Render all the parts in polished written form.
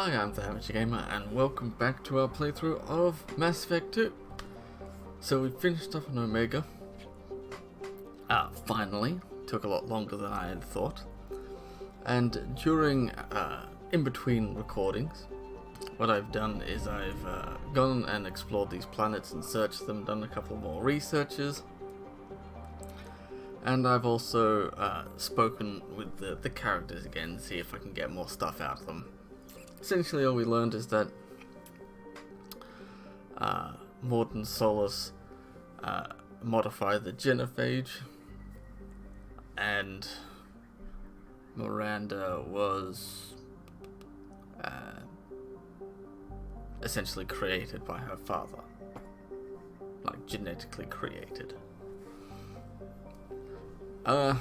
Hi, I'm ThyAmateurGamer, and welcome back to our playthrough of Mass Effect 2. So we finished up on Omega. Finally. Took a lot longer than I had thought. And during, in between recordings, what I've done is I've gone and explored these planets and searched them, done a couple more researches. And I've also spoken with the characters again, see if I can get more stuff out of them. Essentially all we learned is that Mordin Solus modified the genophage, and Miranda was essentially created by her father. Like, genetically created. And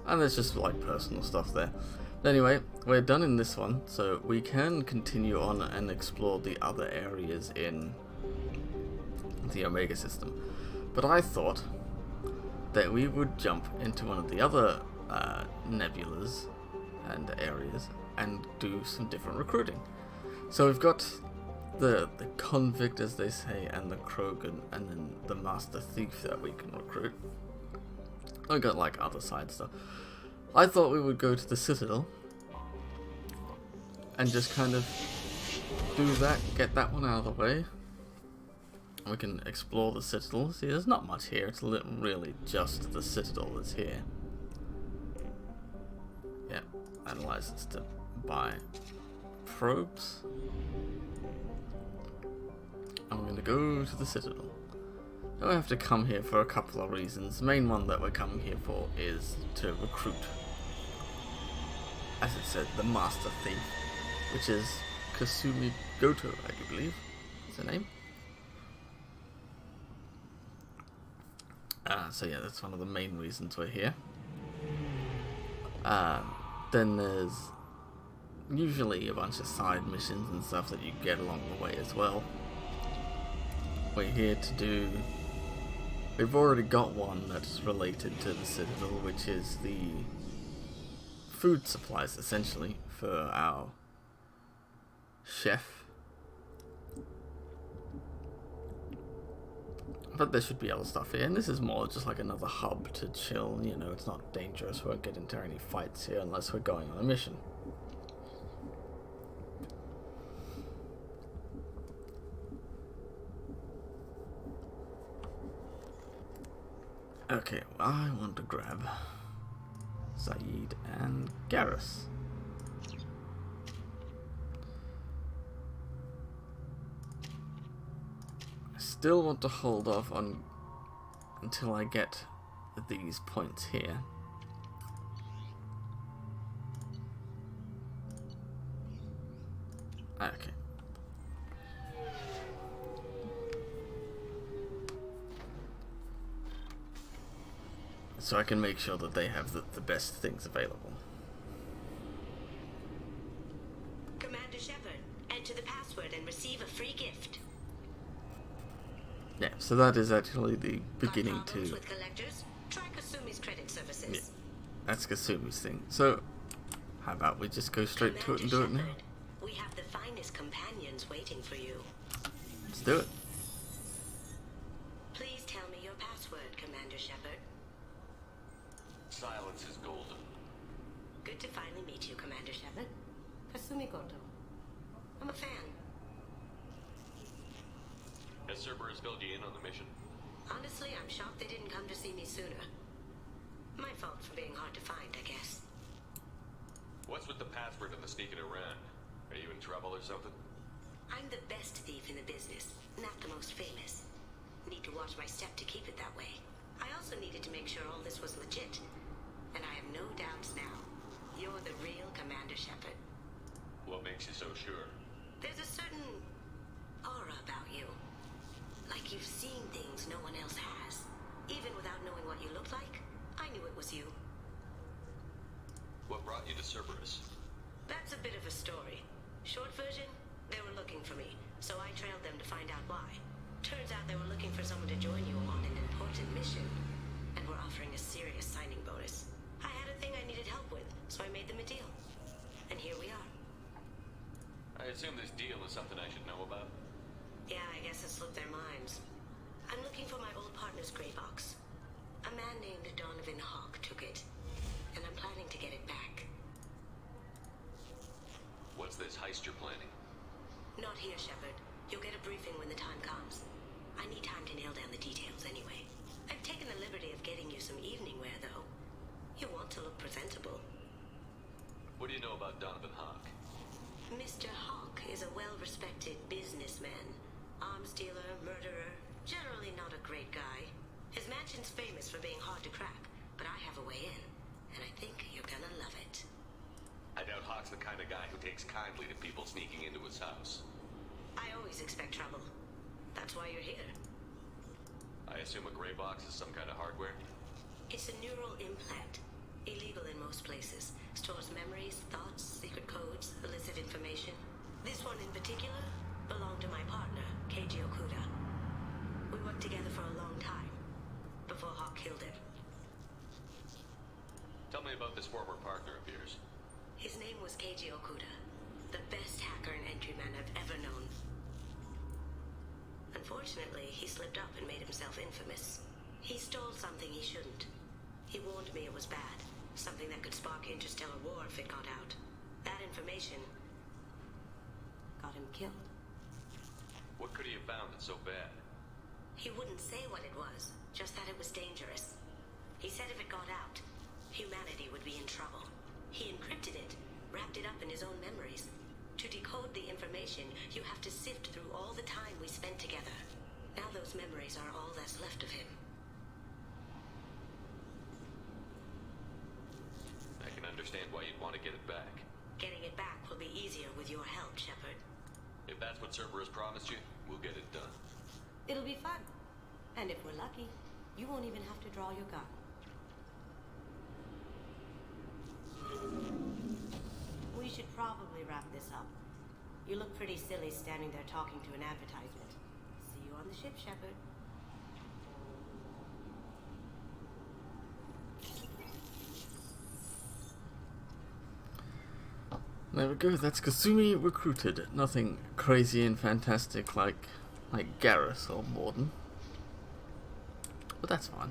there's just like personal stuff there. But anyway, we're done in this one, so we can continue on and explore the other areas in the Omega system. But I thought that we would jump into one of the other nebulas and areas and do some different recruiting. So we've got the convict, as they say, and the Krogan, and then the master thief that we can recruit. I got like other side stuff. I thought we would go to the Citadel and just kind of do that, get that one out of the way. We can explore the Citadel. See, there's not much here. It's really just the Citadel that's here. Yeah, and license to buy probes. I'm going to go to the Citadel. I have to come here for a couple of reasons. The main one that we're coming here for is to recruit, as it said, the Master Thief, which is Kasumi Goto, I do believe is her name. So yeah, that's one of the main reasons we're here. Then there's usually a bunch of side missions and stuff that you get along the way as well. We're here to do... We've already got one that's related to the Citadel, which is the food supplies, essentially, for our chef. But there should be other stuff here, and this is more just like another hub to chill. You know, it's not dangerous, we won't get into any fights here unless we're going on a mission. Okay, well, I want to grab Saeed and Garrus. I still want to hold off on until I get these points here. Okay. So I can make sure that they have the best things available. Commander Shepard, enter the password and receive a free gift. Yeah, so that is actually the beginning to... with collectors? Try Kasumi's credit services. Yeah, that's Kasumi's thing. So, how about we just go straight to it and do it now? We have the finest companions waiting for you. Let's do it. Please tell me your password, Commander Shepard. Silence is golden. Good to finally meet you, Commander Shepard. Kasumi Goto. I'm a fan. Has Cerberus filled you in on the mission? Honestly, I'm shocked they didn't come to see me sooner. My fault for being hard to find, I guess. What's with the password and the sneaking around? Are you in trouble or something? I'm the best thief in the business, not the most famous. Need to watch my step to keep it that way. I also needed to make sure all this was legit. And I have no doubts now. You're the real Commander Shepard. What makes you so sure? There's a certain aura about you. Like you've seen things no one else has. Even without knowing what you looked like, I knew it was you. What brought you to Cerberus? That's a bit of a story. Short version, they were looking for me, so I trailed them to find out why. Turns out they were looking for someone to join you on an important mission, and were offering a serious signing bonus. I had a thing I needed help with, so I made them a deal. And here we are. I assume this deal is something I should know about? Yeah, I guess it slipped their minds. I'm looking for my old partner's gray box. A man named Donovan Hawk took it, and I'm planning to get it back. What's this heist you're planning? Not here, Shepard. You'll get a briefing when the time comes. I need time to nail down the details anyway. I've taken the liberty of getting you some evening wear, though. You want to look presentable. What do you know about Donovan Hawk? Mr. Hawk is a well-respected businessman. Arms dealer, murderer, generally not a great guy. His mansion's famous for being hard to crack, but I have a way in, and I think you're gonna love it. I doubt Hawk's the kind of guy who takes kindly to people sneaking into his house. I always expect trouble. That's why you're here. I assume a gray box is some kind of hardware? It's a neural implant. Illegal in most places. Stores memories, thoughts, secret codes, illicit information. This one in particular belonged to my partner, Keiji Okuda. We worked together for a long time, before Hawk killed him. Tell me about this former partner of yours. His name was Keiji Okuda, the best hacker and entryman I've ever known. Unfortunately, he slipped up and made himself infamous. He stole something he shouldn't. He warned me it was bad, something that could spark interstellar war if it got out. That information got him killed. What could he have found that's so bad? He wouldn't say what it was, just that it was dangerous. He said if it got out, humanity would be in trouble. He encrypted it, wrapped it up in his own memories. To decode the information, you have to sift through all the time we spent together. Now those memories are all that's left of him. I can understand why you'd want to get it back. Getting it back will be easier with your help, Shepard. If that's what Cerberus promised you, we'll get it done. It'll be fun. And if we're lucky, you won't even have to draw your gun. We should probably wrap this up. You look pretty silly standing there talking to an advertisement. See you on the ship, Shepard. There we go, that's Kasumi recruited. Nothing crazy and fantastic like Garrus or Morden. But that's fine.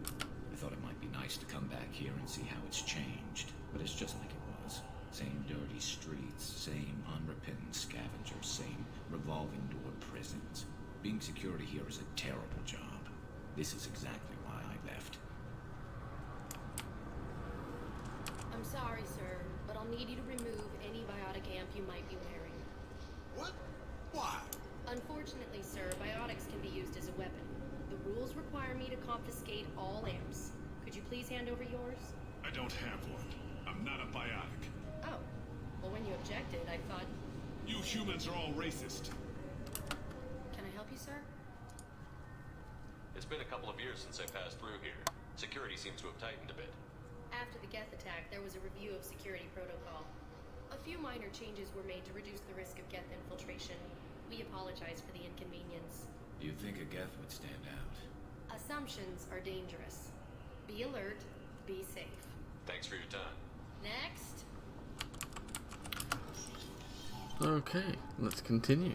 I thought it might be nice to come back here and see how it's changed, but it's just like it was. Same dirty streets, same unrepentant scavengers, same revolving door prisons. Being security here is a terrible job. This is exactly why I left. I'm sorry, sir, but I'll need you to remove any biotic amp you might be wearing. What? Why? Unfortunately, sir, biotics can be used as a weapon. The rules require me to confiscate all amps. Could you please hand over yours? I don't have one. I'm not a biotic. Oh. Well, when you objected, I thought... You humans are all racist. Can I help you, sir? It's been a couple of years since I passed through here. Security seems to have tightened a bit. After the Geth attack, there was a review of security protocol. A few minor changes were made to reduce the risk of Geth infiltration. We apologize for the inconvenience. You'd think a Geth would stand out. Assumptions are dangerous. Be alert, be safe. Thanks for your time. Next. Okay, let's continue.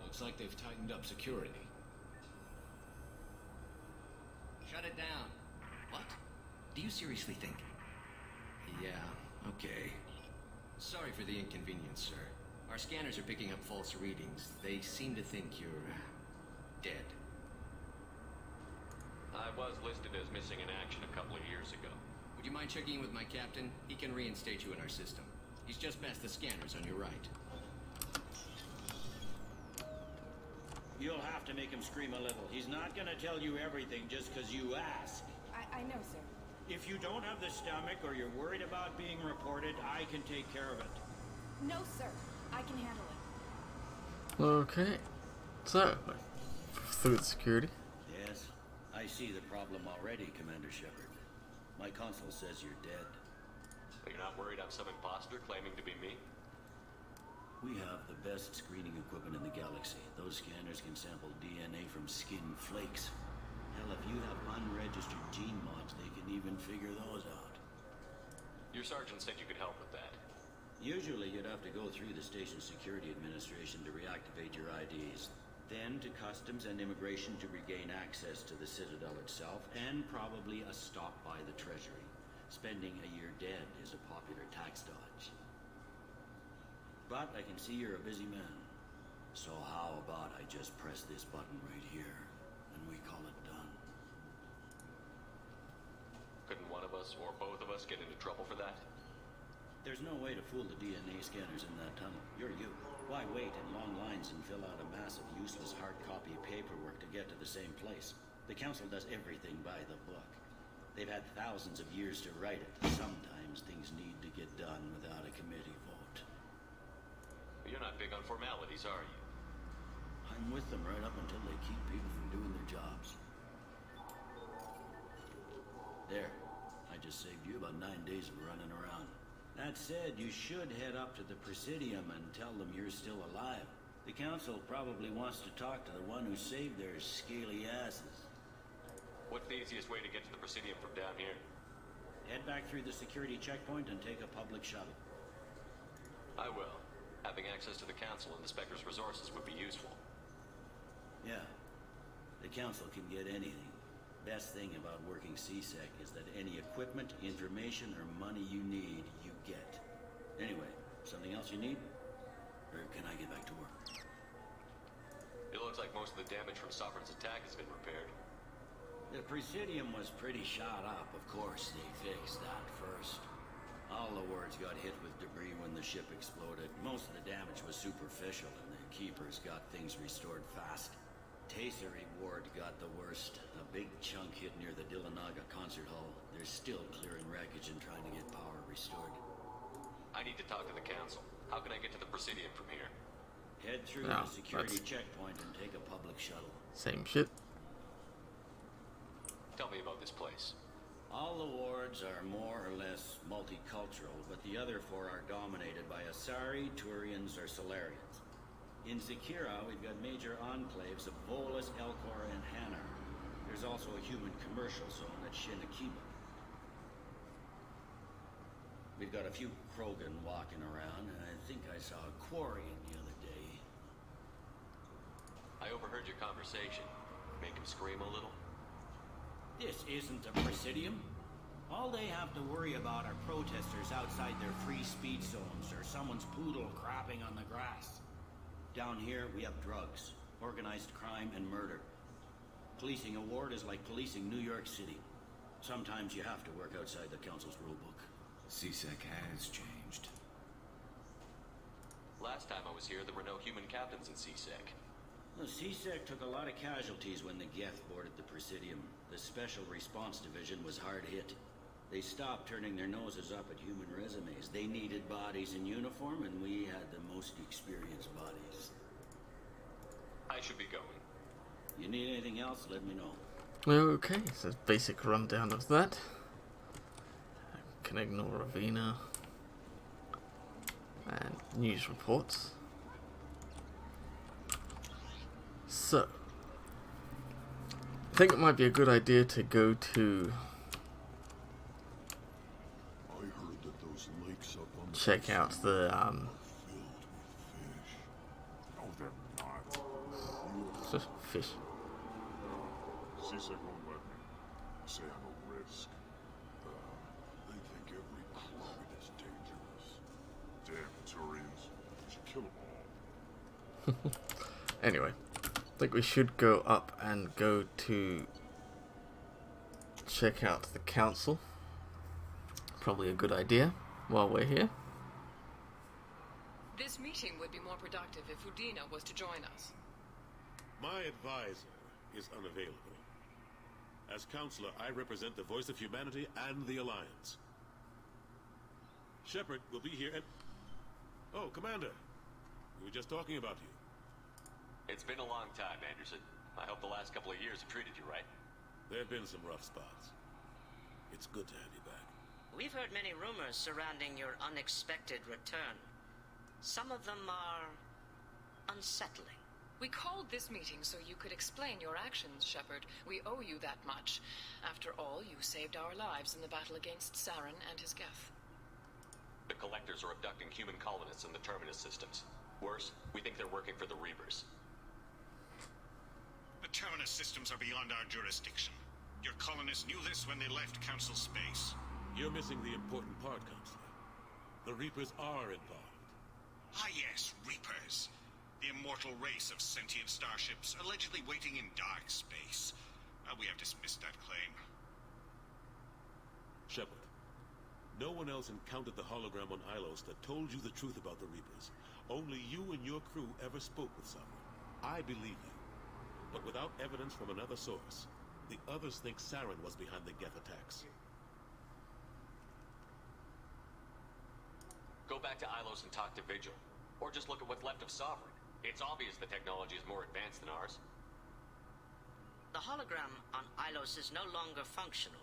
Looks like they've tightened up security. Shut it down. What? Do you seriously think? Yeah, okay. Sorry for the inconvenience, sir. Our scanners are picking up false readings. They seem to think you're dead. I was listed as missing in action a couple of years ago. Would you mind checking in with my captain? He can reinstate you in our system. He's just past the scanners on your right. You'll have to make him scream a little. He's not gonna tell you everything just because you ask. I know, sir. If you don't have the stomach or you're worried about being reported, I can take care of it. No, sir. I can handle it. Okay, so through the security. Yes, I see the problem already, Commander Shepard. My console says you're dead. You're not worried I'm some imposter claiming to be me? We have the best screening equipment in the galaxy. Those scanners can sample DNA from skin flakes. Hell, if you have unregistered gene figure those out? Your sergeant said you could help with that. Usually you'd have to go through the station security administration to reactivate your IDs, then to customs and immigration to regain access to the Citadel itself, and probably a stop by the Treasury. Spending a year dead is a popular tax dodge. But I can see you're a busy man. So how about I just press this button right here, and we call it done? Couldn't one of us, or both of us, get into trouble for that? There's no way to fool the DNA scanners in that tunnel. You're you. Why wait in long lines and fill out a massive, useless hard copy of paperwork to get to the same place? The Council does everything by the book. They've had thousands of years to write it. Sometimes things need to get done without a committee vote. You're not big on formalities, are you? I'm with them right up until they keep people from doing their jobs. There. I just saved you about 9 days of running around. That said, you should head up to the Presidium and tell them you're still alive. The Council probably wants to talk to the one who saved their scaly asses. What's the easiest way to get to the Presidium from down here? Head back through the security checkpoint and take a public shuttle. I will. Having access to the Council and the Spectre's resources would be useful. Yeah. The Council can get anything. Best thing about working CSEC is that any equipment, information, or money you need, you get. Anyway, something else you need? Or can I get back to work? It looks like most of the damage from Sovereign's attack has been repaired. The Presidium was pretty shot up. Of course, they fixed that first. All the wards got hit with debris when the ship exploded. Most of the damage was superficial, and the Keepers got things restored fast. Tasery Ward got the worst. A big chunk hit near the Dillanaga concert hall. They're still clearing wreckage and trying to get power restored. I need to talk to the Council. How can I get to the Presidium from here? Head through the security checkpoint and take a public shuttle. Same shit. Tell me about this place. All the wards are more or less multicultural, but the other four are dominated by Asari, Turians, or Solarians. In Zakira, we've got major enclaves of Volus, Elcor, and Hanar. There's also a human commercial zone at Shinakiba. We've got a few Krogan walking around, and I think I saw a Quarian the other day. I overheard your conversation. Make him scream a little? This isn't a Presidium. All they have to worry about are protesters outside their free speech zones, or someone's poodle crapping on the grass. Down here, we have drugs, organized crime, and murder. Policing a ward is like policing New York City. Sometimes you have to work outside the Council's rulebook. CSEC has changed. Last time I was here, there were no human captains in CSEC. The CSEC took a lot of casualties when the Geth boarded the Presidium. The Special Response Division was hard hit. They stopped turning their noses up at human resumes. They needed bodies in uniform, and we had the most experienced bodies. I should be going. You need anything else, let me know. Okay, so basic rundown of that. Can ignore Ravina. And news reports. So, I think it might be a good idea to go to check out the No, they're not. just fish. CSEC won't let me. Say I'm a risk. They think every Krogan is dangerous. Damn Turians. We should kill them all. Anyway, I think we should go up and go to check out the council. Probably a good idea while we're here. This meeting would be more productive if Udina was to join us. My advisor is unavailable. As counselor, I represent the voice of humanity and the Alliance. Shepard will be here at... Oh, Commander. We were just talking about you. It's been a long time, Anderson. I hope the last couple of years have treated you right. There have been some rough spots. It's good to have you back. We've heard many rumors surrounding your unexpected return. Some of them are unsettling. We called this meeting so you could explain your actions, Shepard. We owe you that much. After all, you saved our lives in the battle against Saren and his Geth. The Collectors are abducting human colonists in the Terminus systems. Worse, we think they're working for the Reapers. The Terminus systems are beyond our jurisdiction. Your colonists knew this when they left Council space. You're missing the important part, Counselor. The Reapers are involved. Ah yes, Reapers. The immortal race of sentient starships allegedly waiting in dark space. We have dismissed that claim. Shepard, no one else encountered the hologram on Ilos that told you the truth about the Reapers. Only you and your crew ever spoke with someone. I believe you. But without evidence from another source, the others think Saren was behind the Geth attacks. Go back to Ilos and talk to Vigil. Or just look at what's left of Sovereign. It's obvious the technology is more advanced than ours. The hologram on Ilos is no longer functional,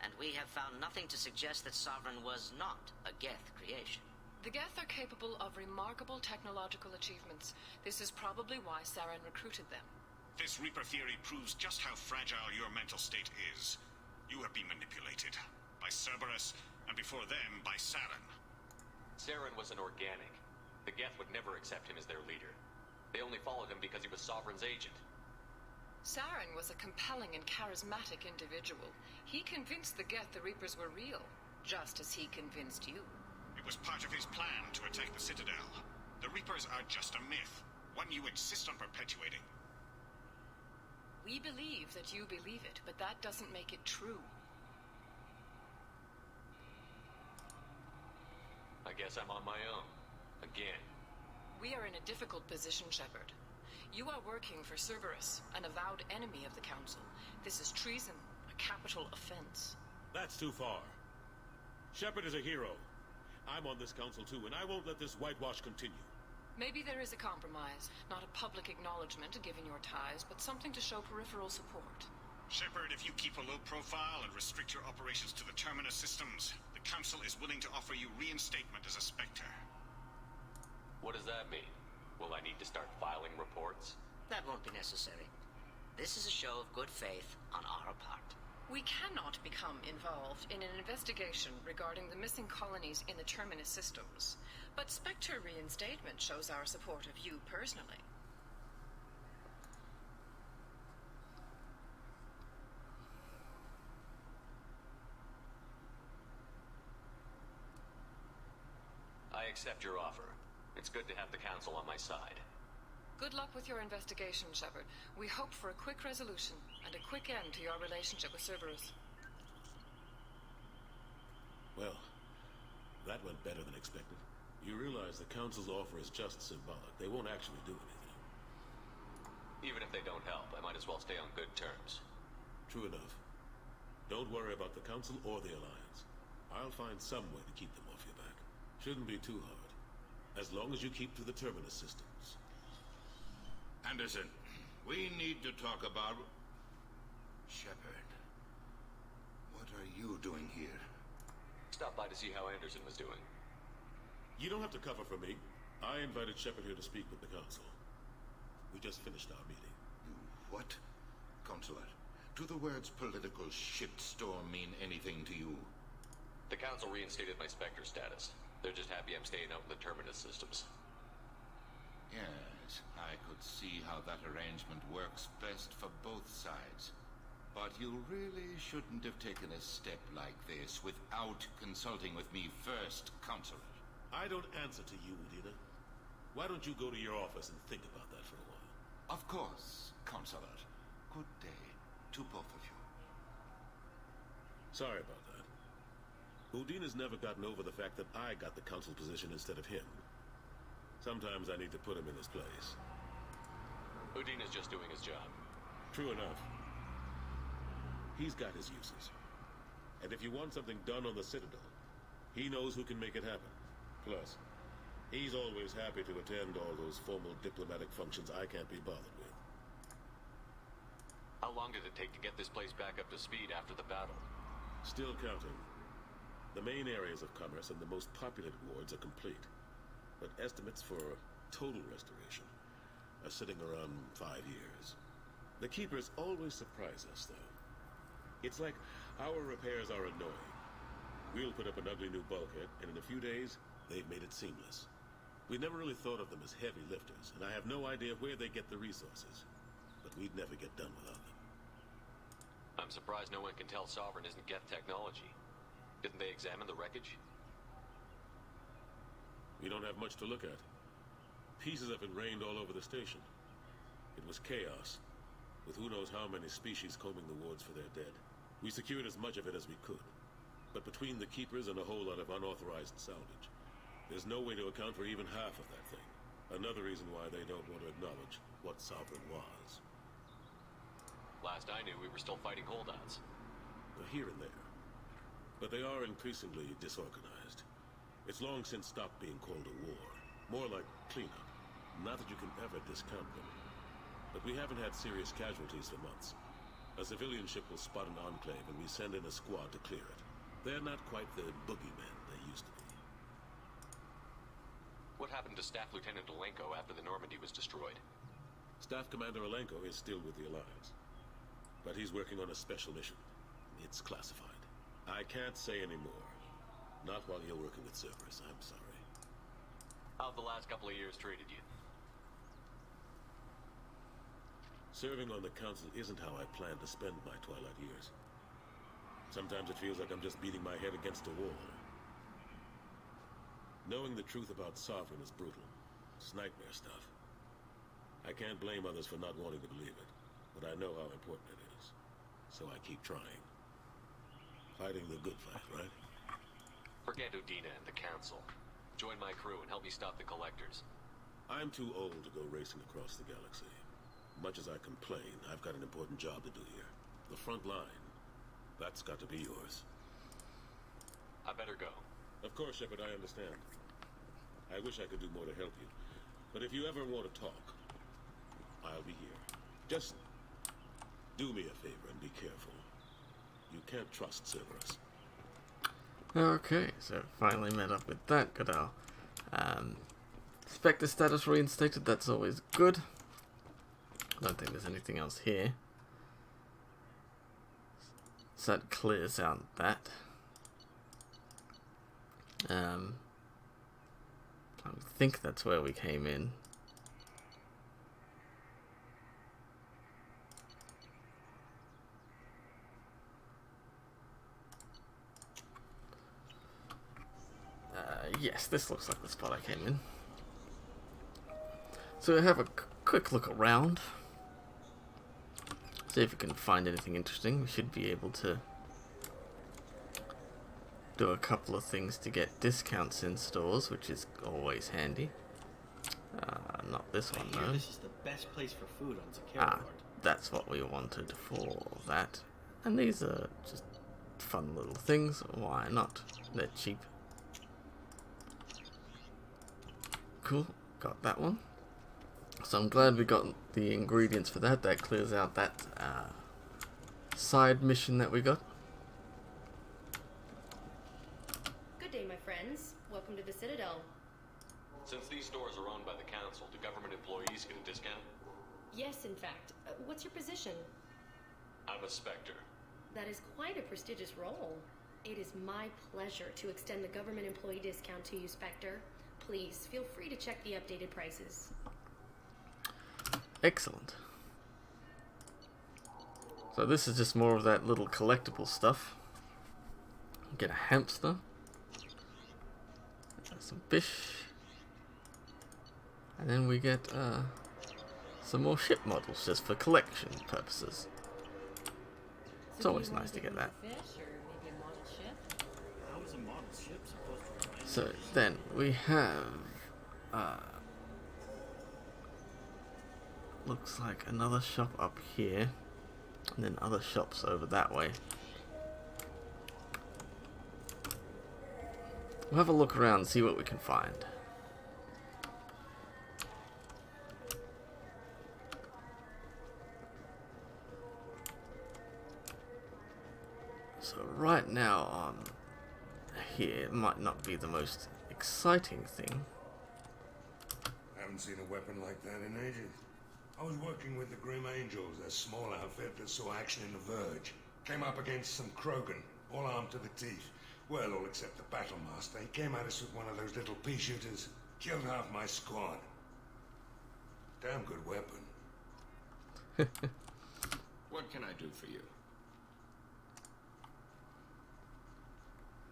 and we have found nothing to suggest that Sovereign was not a Geth creation. The Geth are capable of remarkable technological achievements. This is probably why Saren recruited them. This Reaper theory proves just how fragile your mental state is. You have been manipulated. By Cerberus, and before them, by Saren. Saren was an organic. The Geth would never accept him as their leader. They only followed him because he was Sovereign's agent. Saren was a compelling and charismatic individual. He convinced the Geth the Reapers were real, just as he convinced you. It was part of his plan to attack the Citadel. The Reapers are just a myth, one you insist on perpetuating. We believe that you believe it, but that doesn't make it true. I guess I'm on my own. Again. We are in a difficult position, Shepard. You are working for Cerberus, an avowed enemy of the Council. This is treason, a capital offense. That's too far. Shepard is a hero. I'm on this council too, and I won't let this whitewash continue. Maybe there is a compromise. Not a public acknowledgement given your ties, but something to show peripheral support. Shepard, if you keep a low profile and restrict your operations to the Terminus systems, the Council is willing to offer you reinstatement as a Spectre. What does that mean? Will I need to start filing reports? That won't be necessary. This is a show of good faith on our part. We cannot become involved in an investigation regarding the missing colonies in the Terminus systems. But Spectre reinstatement shows our support of you personally. I accept your offer. It's good to have the Council on my side. Good luck with your investigation, Shepard. We hope for a quick resolution and a quick end to your relationship with Cerberus. Well, that went better than expected. You realize the Council's offer is just symbolic. They won't actually do anything. Even if they don't help, I might as well stay on good terms. True enough. Don't worry about the Council or the Alliance. I'll find some way to keep them off your back. Shouldn't be too hard. As long as you keep to the Terminus systems. Anderson, we need to talk about... Shepard. What are you doing here? Stop by to see how Anderson was doing. You don't have to cover for me. I invited Shepard here to speak with the Council. We just finished our meeting. You what? Consular, do the words political shitstorm mean anything to you? The Council reinstated my Spectre status. They're just happy I'm staying out in the Terminus systems. Yes, I could see how that arrangement works best for both sides. But you really shouldn't have taken a step like this without consulting with me first, Consular. I don't answer to you, Udina. Why don't you go to your office and think about that for a while? Of course, Consular. Good day to both of you. Sorry about that. Udina's never gotten over the fact that I got the Council position instead of him. Sometimes I need to put him in his place. Udina's just doing his job. True enough. He's got his uses. And if you want something done on the Citadel, he knows who can make it happen. Plus, he's always happy to attend all those formal diplomatic functions I can't be bothered with. How long did it take to get this place back up to speed after the battle? Still counting. The main areas of commerce and the most populated wards are complete. But estimates for total restoration are sitting around 5 years. The Keepers always surprise us, though. It's like our repairs are annoying. We'll put up an ugly new bulkhead, and in a few days, they've made it seamless. We never really thought of them as heavy lifters, and I have no idea where they get the resources. But we'd never get done without them. I'm surprised no one can tell Sovereign isn't Geth technology. Didn't they examine the wreckage? We don't have much to look at. Pieces have been rained all over the station. It was chaos, with who knows how many species combing the wards for their dead. We secured as much of it as we could. But between the Keepers and a whole lot of unauthorized salvage, there's no way to account for even half of that thing. Another reason why they don't want to acknowledge what Sovereign was. Last I knew, we were still fighting holdouts. Here and there. But they are increasingly disorganized. It's long since stopped being called a war. More like cleanup. Not that you can ever discount them. But we haven't had serious casualties for months. A civilian ship will spot an enclave and we send in a squad to clear it. They're not quite the boogeymen they used to be. What happened to Staff Lieutenant Alenko after the Normandy was destroyed? Staff Commander Alenko is still with the Alliance. But he's working on a special mission. It's classified. I can't say any more. Not while you're working with Cerberus, I'm sorry. How've the last couple of years treated you? Serving on the Council isn't how I plan to spend my twilight years. Sometimes it feels like I'm just beating my head against a wall. Knowing the truth about Sovereign is brutal. It's nightmare stuff. I can't blame others for not wanting to believe it, but I know how important it is. So I keep trying. Fighting the good fight, right? Forget Udina and the Council. Join my crew and help me stop the Collectors. I'm too old to go racing across the galaxy. Much as I complain, I've got an important job to do here. The front line. That's got to be yours. I better go. Of course, Shepard, I understand. I wish I could do more to help you. But if you ever want to talk, I'll be here. Just do me a favor and be careful. You can't trust Cerberus. Okay, so finally met up with that. Got our Spectre status reinstated. That's always good. I don't think there's anything else here. So that clears out that. I think that's where we came in. Yes, this looks like the spot I came in. So have a quick look around. See if we can find anything interesting. We should be able to do a couple of things to get discounts in stores, which is always handy. Not this one though. This is the best place for food on Zakara Ward. That's what we wanted for that. And these are just fun little things. Why not? They're cheap. Cool, got that one. So I'm glad we got the ingredients for that. That clears out that side mission that we got. Good day, my friends. Welcome to the Citadel. Since these stores are owned by the Council, do government employees get a discount? Yes, in fact. What's your position? I'm a Spectre. That is quite a prestigious role. It is my pleasure to extend the government employee discount to you, Spectre. Please, feel free to check the updated prices. Excellent. So this is just more of that little collectible stuff. Get a hamster. Some fish. And then we get some more ship models just for collection purposes. It's always nice to get that. So then we have looks like another shop up here, and then other shops over that way. We'll have a look around and see what we can find. So right now on here might not be the most exciting thing. I haven't seen a weapon like that in ages. I was working with the Grim Angels, a small outfit that saw action in the Verge. Came up against some Krogan, all armed to the teeth. Well, all except the Battlemaster. He came at us with one of those little pea shooters. Killed half my squad. Damn good weapon. What can I do for you?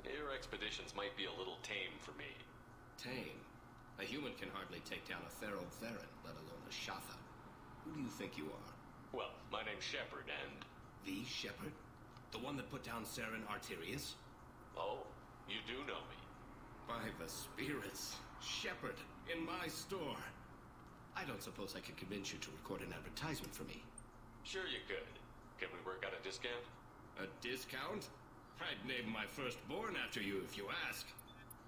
Your expeditions might be a little tame for me. Tame? A human can hardly take down a feral Theron, let alone a Shatha. Who do you think you are? Well, my name's Shepard, and... The Shepard? The one that put down Saren Arterius? Oh, you do know me. By the spirits. Shepard, in my store. I don't suppose I could convince you to record an advertisement for me. Sure you could. Can we work out a discount? A discount? I'd name my firstborn after you if you ask.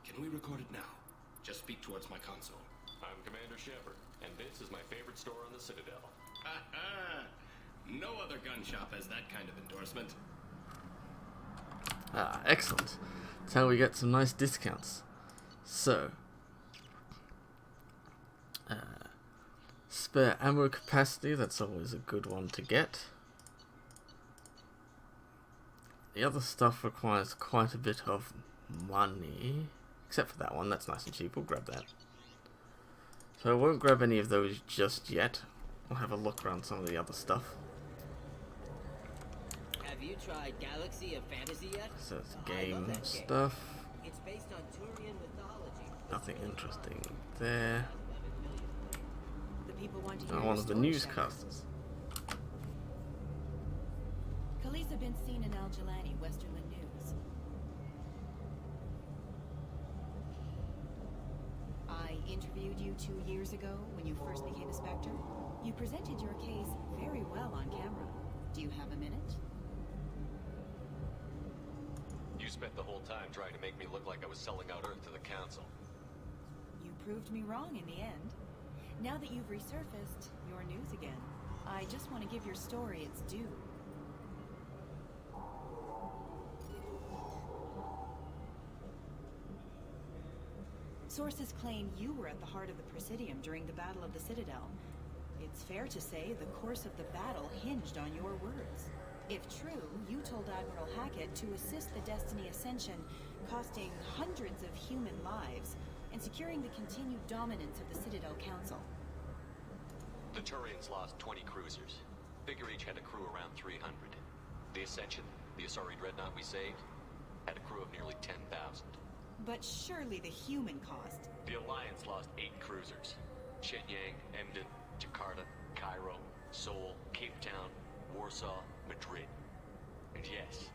Can we record it now? Just speak towards my console. I'm Commander Shepard, and this is my favorite store on the Citadel. Ha ha! No other gun shop has that kind of endorsement. Ah, excellent. That's how we get some nice discounts. So, spare ammo capacity, that's always a good one to get. The other stuff requires quite a bit of money, except for that one, that's nice and cheap, we'll grab that. So I won't grab any of those just yet. We'll have a look around some of the other stuff. Have you tried Galaxy of Fantasy yet? So it's game stuff. It's based on Turian mythology. Nothing interesting there. The people want to hear One of the newscasters. Khaleesa been seen in Al Jalani, Westerland News. I interviewed you 2 years ago when you first became a Spectre. You presented your case very well on camera. Do you have a minute? You spent the whole time trying to make me look like I was selling out Earth to the Council. You proved me wrong in the end. Now that you've resurfaced, you're news again. I just want to give your story its due. Sources claim you were at the heart of the Presidium during the Battle of the Citadel. It's fair to say the course of the battle hinged on your words. If true, you told Admiral Hackett to assist the Destiny Ascension, costing hundreds of human lives, and securing the continued dominance of the Citadel Council. The Turians lost 20 cruisers. Figure each had a crew around 300. The Ascension, the Asari dreadnought we saved, had a crew of nearly 10,000. But surely the human cost. The Alliance lost 8 cruisers. Shenyang, Emden, Jakarta, Cairo, Seoul, Cape Town, Warsaw, Madrid. And yes,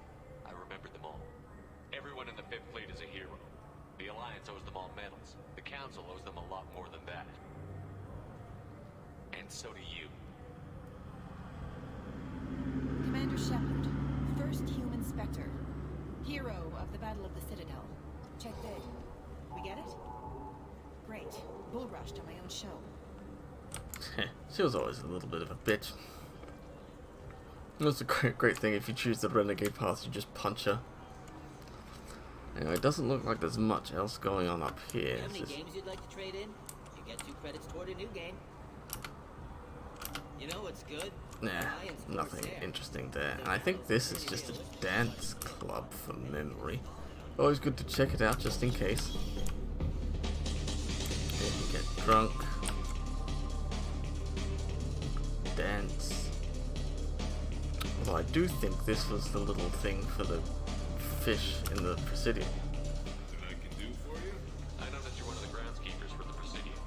I remembered them all. Everyone in the Fifth Fleet is a hero. The Alliance owes them all medals. The Council owes them a lot more than that. And so do you. Commander Shepard, first human Spectre. Hero of the Battle of the Citadel. Check bid. We get it? Great. Bull rushed on my own show. She was always a little bit of a bitch. It's a great thing if you choose the renegade path, you just punch her. Anyway, it doesn't look like there's much else going on up here. Do you have any games you'd like to trade in? You get 2 credits toward a new game. You know what's good? Nah, nothing interesting there. And I think this is just a dance club from memory. Always good to check it out just in case. Then you get drunk. Dance. Although I do think this was the little thing for the fish in the Presidium. Nothing I can do for you? I know that you're one of the groundskeepers for the Presidium.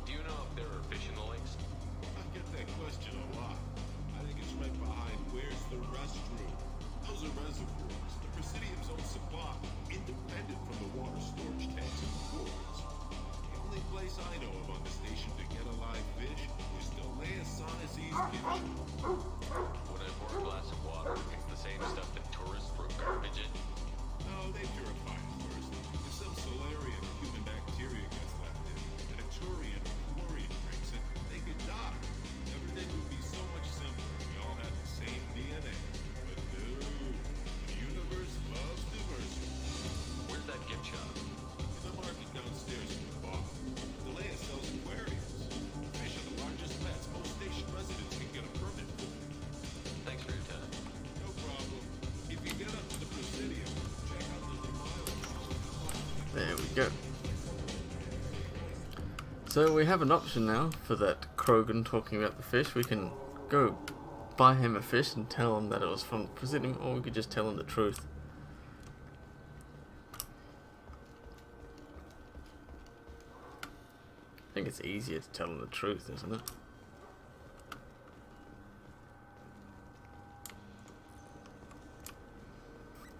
Do you know if there are fish in the lakes? I get that question a lot. I think it's right behind where's the restroom. Those are reservoirs. The Presidium's own supply, independent from the water storage tanks and pools. The only place I know of on the station to get a live fish is the Leosanese's gift. When I pour a glass of water, it's the same stuff that tourists throw garbage in? No, they purify it. go. So we have an option now for that Krogan talking about the fish. We can go buy him a fish and tell him that it was from the Presidium, or we could just tell him the truth. I think it's easier to tell him the truth, isn't it?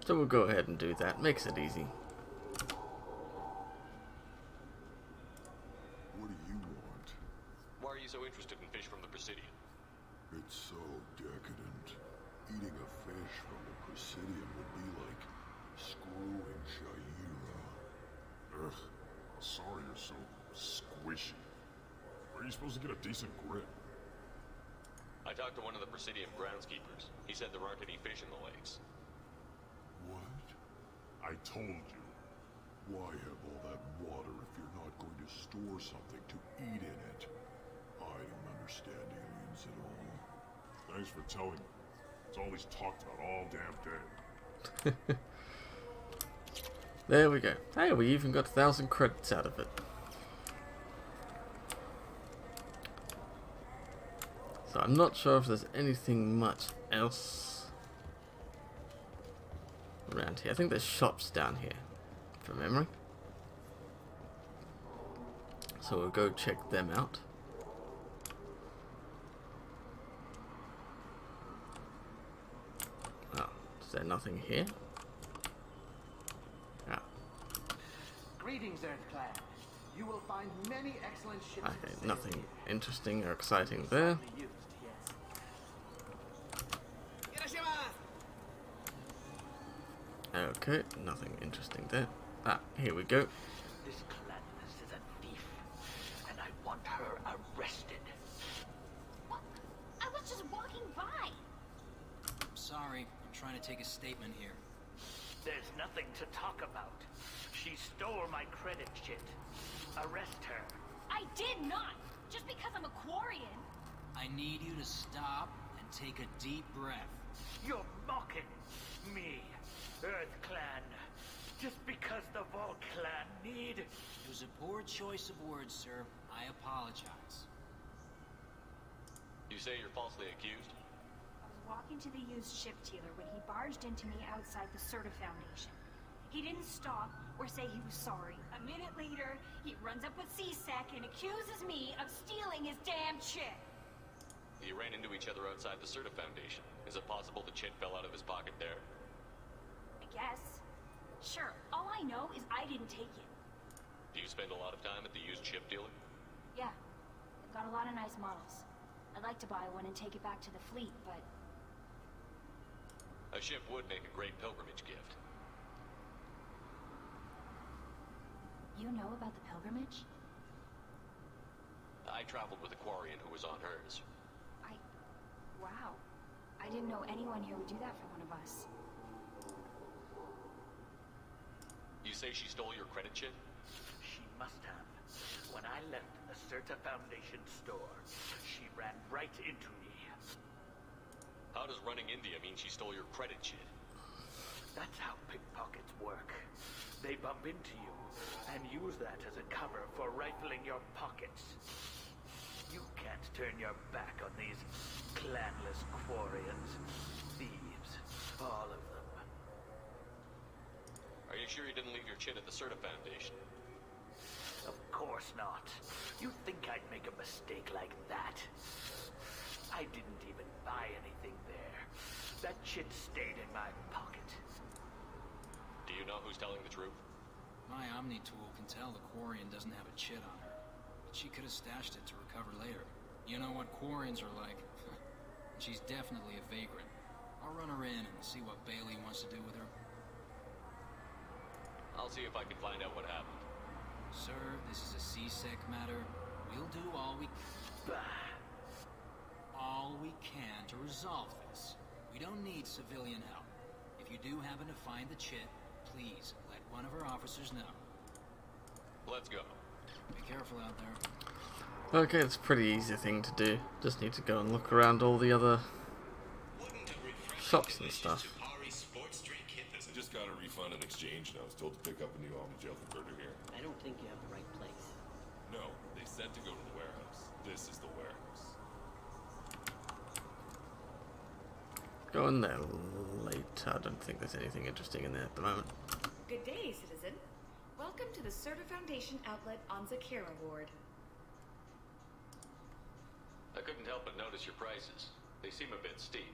So we'll go ahead and do that. Makes it easy. What do you want? Why are you so interested in fish from the Presidium? It's so decadent. Eating a fish from the Presidium would be like screwing Shaira. Ugh. Sorry you're so squishy. Where are you supposed to get a decent grip? I talked to one of the Presidium groundskeepers. He said there aren't any fish in the lakes. What? I told you. Why have all that water if you're not going to store something to eat in it? I don't understand aliens at all. Thanks for telling me. It's all he's talked about all damn day. There we go. Hey, we even got 1,000 credits out of it. So I'm not sure if there's anything much else around here. I think there's shops down here, from memory. So we'll go check them out. Oh, is there nothing here? Ah. Greetings, Earth Clan. You will find many excellent ships. Okay, nothing interesting or exciting there. Okay, nothing interesting there. Ah, here we go. This clanless is a thief, and I want her arrested. What? I was just walking by. I'm sorry. I'm trying to take a statement here. There's nothing to talk about. She stole my credit chit. Arrest her. I did not. Just because I'm a Quarian. I need you to stop and take a deep breath. You're mocking me, Earth Clan. Just because the Vault Clan need... It was a poor choice of words, sir. I apologize. You say you're falsely accused? I was walking to the used ship dealer when he barged into me outside the Serta Foundation. He didn't stop or say he was sorry. A minute later, he runs up with C-Sec and accuses me of stealing his damn chip. You ran into each other outside the Serta Foundation. Is it possible the chit fell out of his pocket there? I guess. Sure, all I know is I didn't take it. Do you spend a lot of time at the used ship dealer? Yeah, they've got a lot of nice models. I'd like to buy one and take it back to the fleet, but... A ship would make a great pilgrimage gift. You know about the pilgrimage? I traveled with a Quarian who was on hers. Wow. I didn't know anyone here would do that for one of us. You say she stole your credit chit? She must have. When I left the Serta Foundation store, she ran right into me. How does running into you mean she stole your credit chit? That's how pickpockets work. They bump into you and use that as a cover for rifling your pockets. You can't turn your back on these clanless Quarians. Thieves. All of them. Are you sure you didn't leave your chit at the Serta Foundation? Of course not. You think I'd make a mistake like that? I didn't even buy anything there. That chit stayed in my pocket. Do you know who's telling the truth? My Omni tool can tell the Quarian doesn't have a chit on her. But she could have stashed it to recover later. You know what Quarians are like. She's definitely a vagrant. I'll run her in and see what Bailey wants to do with her. I'll see if I can find out what happened. Sir, this is a C-Sec matter. We'll do all we can to resolve this. We don't need civilian help. If you do happen to find the chit, please let one of our officers know. Let's go. Be careful out there. Okay, it's a pretty easy thing to do. Just need to go and look around all the other shops and stuff. I just got a find an exchange, and I was told to pick up a new on-the-jail converter here. I don't think you have the right place. No, they said to go to the warehouse. This is the warehouse. Go in there later. I don't think there's anything interesting in there at the moment. Good day, citizen. Welcome to the Serta Foundation outlet on Zakira Ward. I couldn't help but notice your prices. They seem a bit steep.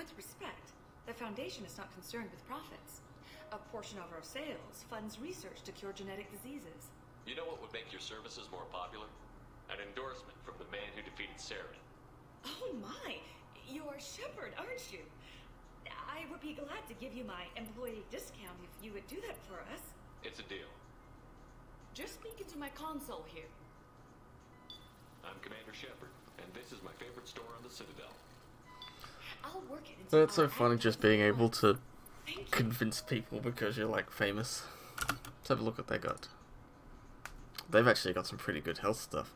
With respect, the Foundation is not concerned with profits. A portion of our sales funds research to cure genetic diseases. You know what would make your services more popular? An endorsement from the man who defeated Saren. Oh my! You're Shepard, aren't you? I would be glad to give you my employee discount if you would do that for us. It's a deal. Just speak into my console here. I'm Commander Shepard, and this is my favorite store on the Citadel. I'll work it into So it's so our funny just being able to Thank you. convince people because you're like famous. Let's have a look what they got. They've actually got some pretty good health stuff.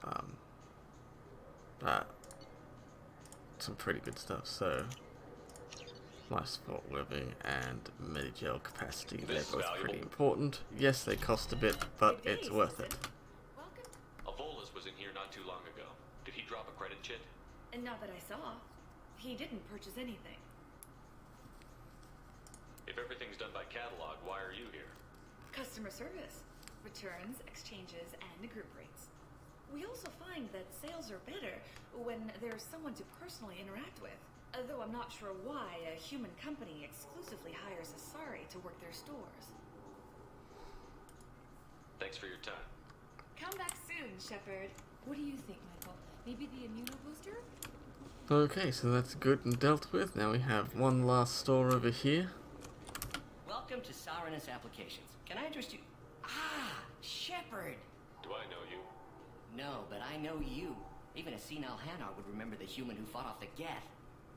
Some pretty good stuff. So, life support living and Medigel capacity. They're both pretty important. Yes, they cost a bit, but it's worth it. Avolas was in here not too long ago. Did he drop a credit chit? And not that I saw. He didn't purchase anything. If everything's done by catalog, why are you here? Customer service. Returns, exchanges, and group rates. We also find that sales are better when there's someone to personally interact with. Though I'm not sure why a human company exclusively hires Asari to work their stores. Thanks for your time. Come back soon, Shepard. What do you think, Michael? Maybe the immunobooster? Okay, so that's good and dealt with. Now we have one last store over here. Welcome to Saranus Applications. Can I interest you? Ah, Shepard! Do I know you? No, but I know you. Even a senile Hanar would remember the human who fought off the Geth.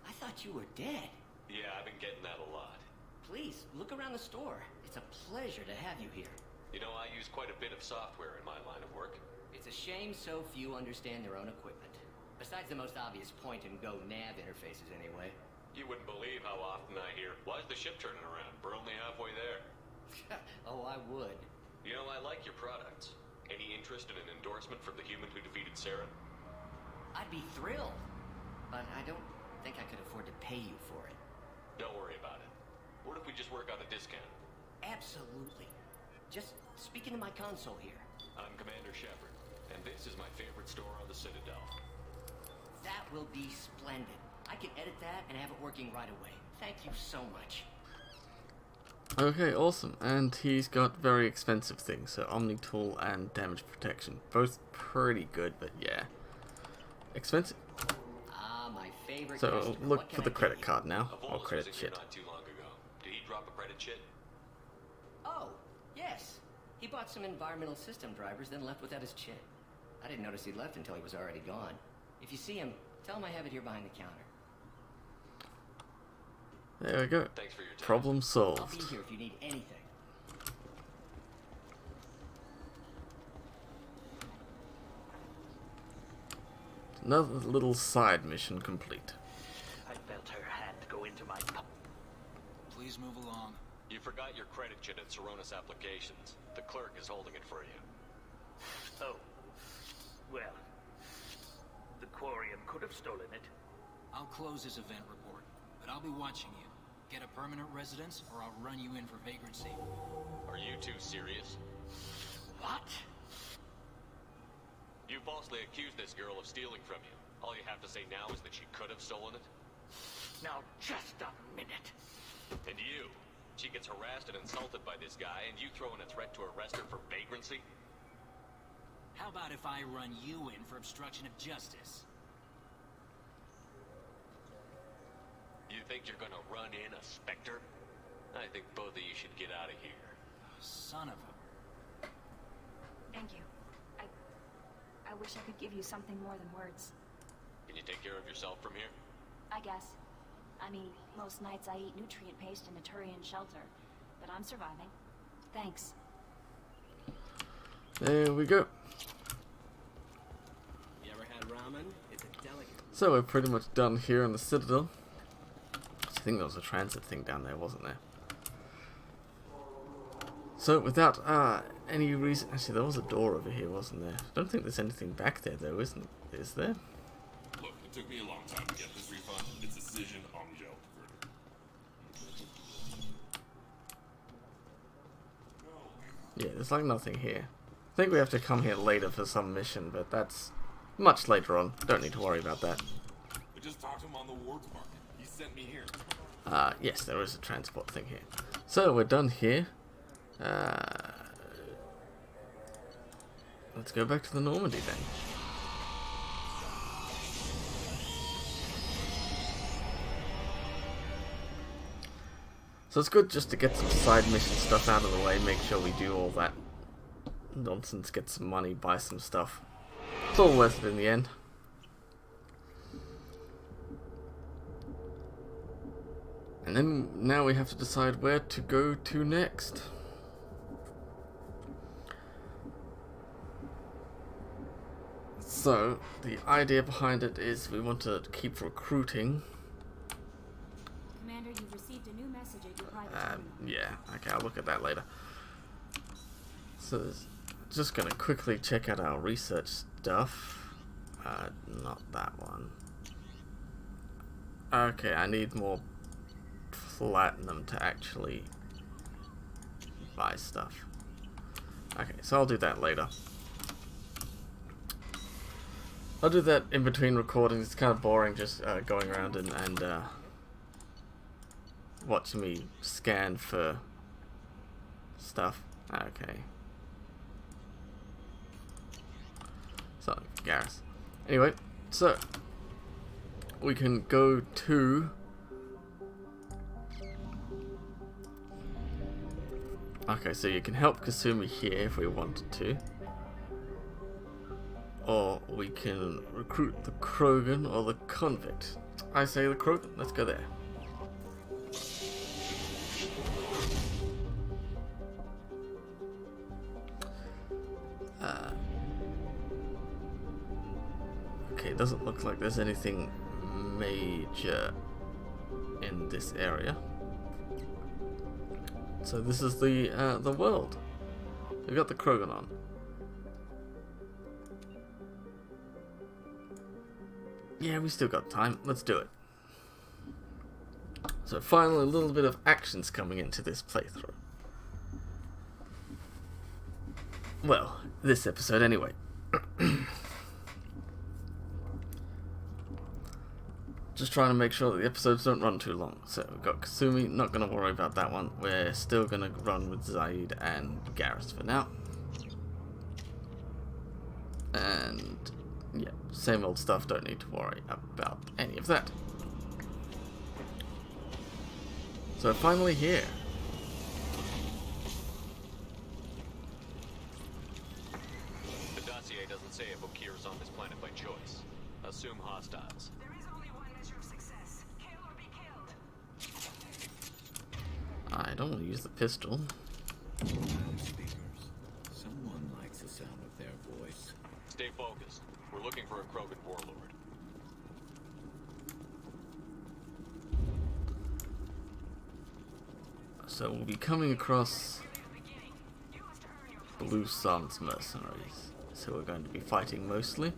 I thought you were dead. Yeah, I've been getting that a lot. Please, look around the store. It's a pleasure to have you here. You know, I use quite a bit of software in my line of work. It's a shame so few understand their own equipment. Besides the most obvious point-and-go nav interfaces, anyway. You wouldn't believe how often I hear, "Why's the ship turning around? We're only halfway there." Oh, I would. You know, I like your products. Any interest in an endorsement from the human who defeated Saren? I'd be thrilled. But I don't think I could afford to pay you for it. Don't worry about it. What if we just work out a discount? Absolutely. Just speak into my console here. I'm Commander Shepard, and this is my favorite store on the Citadel. That will be splendid. I can edit that and have it working right away. Thank you so much. Okay, awesome. And he's got very expensive things, so Omni Tool and Damage Protection. Both pretty good, but yeah. Expensive. Ah, my favorite So customer. look What for can the I credit get you? card now, or Avolas was credit in here chit. not too long ago. Did he drop a credit chit? Oh, yes. He bought some environmental system drivers, then left without his chit. I didn't notice he'd left until he was already gone. If you see him, tell him I have it here behind the counter. There we go. Thanks for your time. Problem I'll solved. be here if you need anything. Another little side mission complete. I felt her hand go into my Please move along. You forgot your credit chit at Saronis Applications. The clerk is holding it for you. Oh. Well. The Quarian could have stolen it. I'll close this event report, but I'll be watching you. Get a permanent residence, or I'll run you in for vagrancy. Are you two serious? What? You falsely accused this girl of stealing from you. All you have to say now is that she could have stolen it? Now, just a minute. And you? She gets harassed and insulted by this guy, and you throw in a threat to arrest her for vagrancy? How about if I run you in for obstruction of justice? You think you're gonna run in a Spectre? I think both of you should get out of here. Son of a... Thank you. I wish I could give you something more than words. Can you take care of yourself from here? I guess. I mean, most nights I eat nutrient paste in a Turian shelter, but I'm surviving. Thanks. There we go. You ever had ramen? It's a delicate. So we're pretty much done here on the Citadel. I think there was a transit thing down there, wasn't there? So without any reason, actually there was a door over here, wasn't there? I don't think there's anything back there though, isn't is there? Look, it took me a long time to get this refund. It's decision on gel converter. Yeah, there's like nothing here. I think we have to come here later for some mission, but that's much later on. Don't need to worry about that. We just talked to him on the wards market. He sent me here. Yes, there is a transport thing here. So we're done here. Let's go back to the Normandy then. So it's good just to get some side mission stuff out of the way, make sure we do all that nonsense, get some money, buy some stuff. It's all worth it in the end. And then now we have to decide where to go to next. So the idea behind it is we want to keep recruiting. Commander, you've received a new message at your private terminal. Yeah, okay, I'll look at that later. So just gonna quickly check out our research stuff. Not that one. Okay, I need more platinum to actually buy stuff. Okay, so I'll do that later. I'll do that in between recordings. It's kind of boring just going around and watching me scan for stuff. Okay. So, Garrus. Anyway, so we can go to okay, so you can help Kasumi here if we wanted to. Or we can recruit the Krogan or the convict. I say the Krogan. Let's go there. Okay, it doesn't look like there's anything major in this area. So this is the world. We've got the Krogan on. Yeah, we still got time. Let's do it. So finally, a little bit of action's coming into this playthrough. Well, this episode anyway. Just trying to make sure that the episodes don't run too long. So we've got Kasumi, not going to worry about that one. We're still going to run with Zaid and Garrus for now. And yeah, same old stuff, don't need to worry about any of that. So finally here. The dossier doesn't say if Okir's on this planet by choice. Assume hostiles. There is only one measure of success. Kill or be killed. I don't want to use the pistol. Speakers. Someone likes the sound of their voice. Stay focused. We're looking for a Krogan warlord. So we'll be coming across Blue Sun's mercenaries. So we're going to be fighting mostly.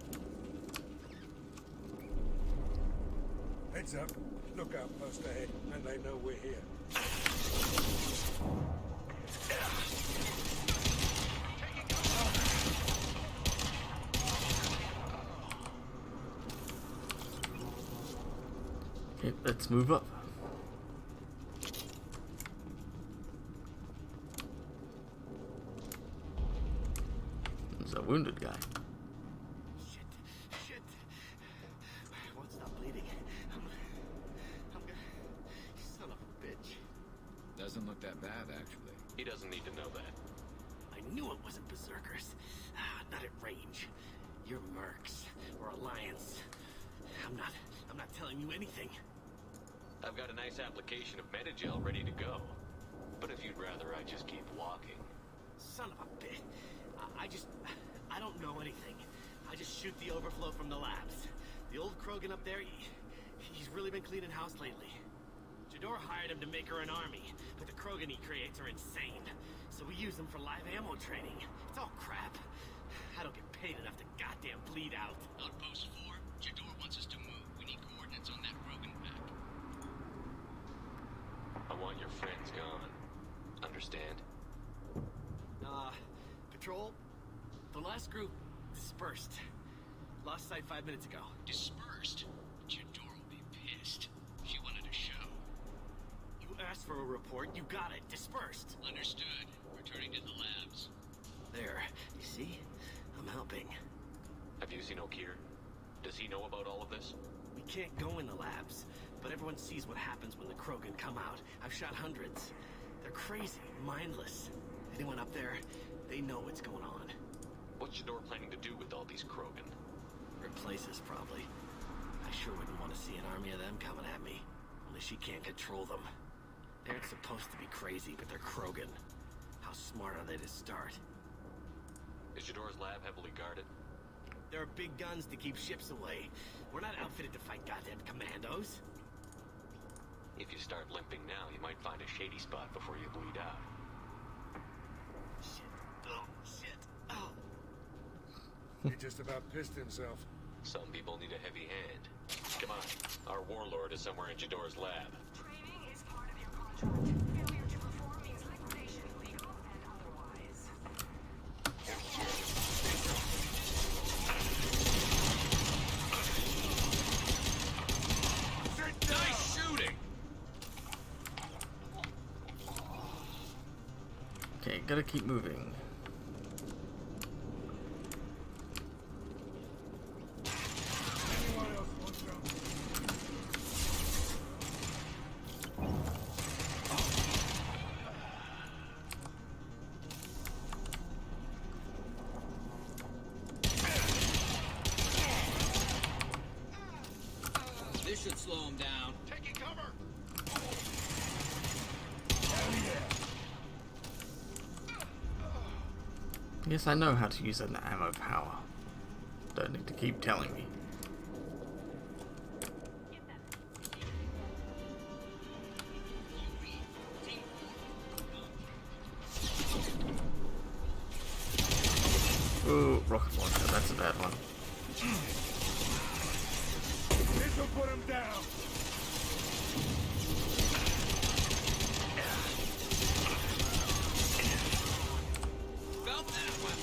Heads up. Lookout post ahead, and they know we're here. Okay, let's move up. There's a wounded guy. Shit. I won't stop bleeding. I'm good. Son of a bitch. Doesn't look that bad, actually. He doesn't need to know that. I knew it wasn't berserkers. Not at range. You're mercs or Alliance. I'm not telling you anything. I've got a nice application of Metagel ready to go. But if you'd rather I just keep walking. Son of a bitch. I don't know anything. I just shoot the overflow from the labs. The old Krogan up there, he's really been cleaning house lately. Jador hired him to make her an army, but the Krogan he creates are insane. So so we use them for live ammo training. It's all crap. I don't get paid enough to goddamn bleed out. Outpost 4, Jador wants us to move. We need coordinates on that Krogan pack. I want your friends gone. Understand? Patrol? The last group dispersed. Lost sight 5 minutes ago. Dispersed? Jador will be pissed. She wanted a show. You asked for a report, you got it. Dispersed. Understood. Returning to the labs. There. You see? I'm helping. Have you seen O'Keir? Does he know about all of this? We can't go in the labs, but everyone sees what happens when the Krogan come out. I've shot hundreds. They're crazy, mindless. Anyone up there, they know what's going on. What's Jador planning to do with all these Krogan? Replace us, probably. I sure wouldn't want to see an army of them coming at me. Only she can't control them. They aren't supposed to be crazy, but they're Krogan. How smart are they to start? Is Jador's lab heavily guarded? There are big guns to keep ships away. We're not outfitted to fight goddamn commandos. If you start limping now, you might find a shady spot before you bleed out. Shit. Oh, shit. Oh. He just about pissed himself. Some people need a heavy hand. Come on. Our warlord is somewhere in Jador's lab. Training is part of your contract. Failure to perform means liquidation, legal and otherwise. Nice shooting! Okay, gotta keep moving. This should slow him down. Taking cover! Yes, I know how to use an ammo power. Don't need to keep telling me. Ooh, rocket launcher, that's a bad one. This'll put him down. Felt that one.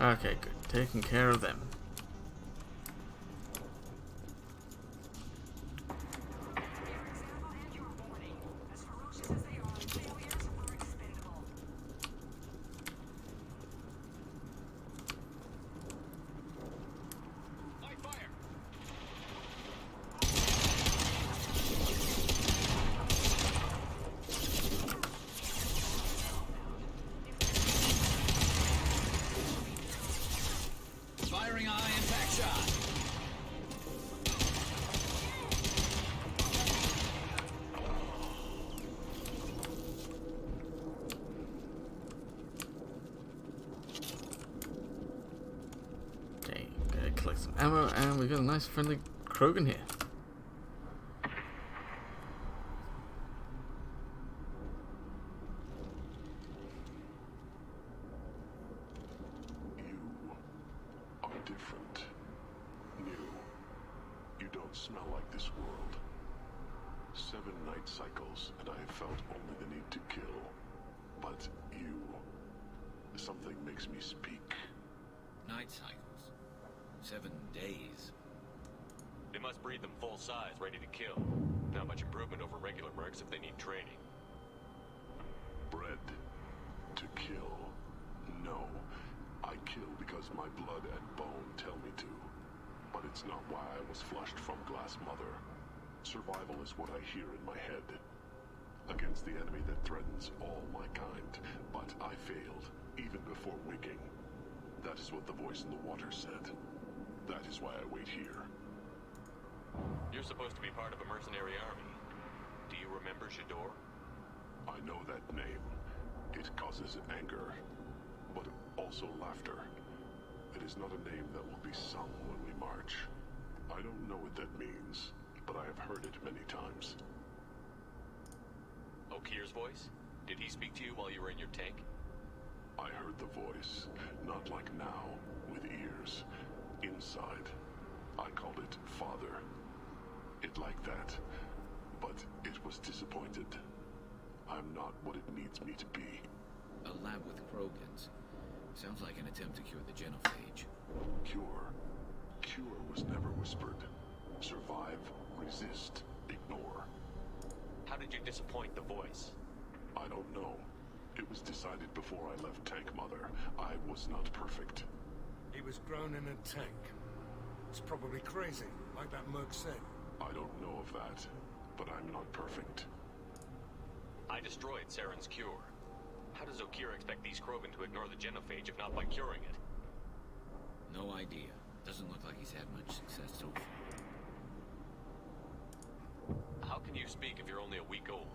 Okay, good. Taking care of them. Firing eye impact shot. Okay, gotta collect some ammo, and we got a nice friendly Krogan here. Different. New. You don't smell like this world. 7 night cycles, and I have felt only the need to kill. But you... something makes me speak. Night cycles. 7 days. They must breed them full size, ready to kill. Not much improvement over regular mercs if they need training. Bred to kill. No. I kill because my blood and bone tell me to. But it's not why I was flushed from Glass Mother. Survival is what I hear in my head. Against the enemy that threatens all my kind. But I failed, even before waking. That is what the voice in the water said. That is why I wait here. You're supposed to be part of a mercenary army. Do you remember Jador? I know that name. It causes anger, but also laughter. It is not a name that will be sung when we march. I don't know what that means, but I have heard it many times. Okir's voice? Did he speak to you while you were in your tank? I heard the voice, not like now, with ears. Inside. I called it Father. It liked that, but it was disappointed. I'm not what it needs me to be. A lab with Krogans. Sounds like an attempt to cure the genophage. Cure? Cure was never whispered. Survive, resist, ignore. How did you disappoint the voice? I don't know. It was decided before I left Tank Mother. I was not perfect. He was grown in a tank. It's probably crazy, like that Merc said. I don't know of that, but I'm not perfect. I destroyed Saren's cure. How does Okir expect these Krogan to ignore the genophage if not by curing it? No idea. Doesn't look like he's had much success so far. How can you speak if you're only a week old?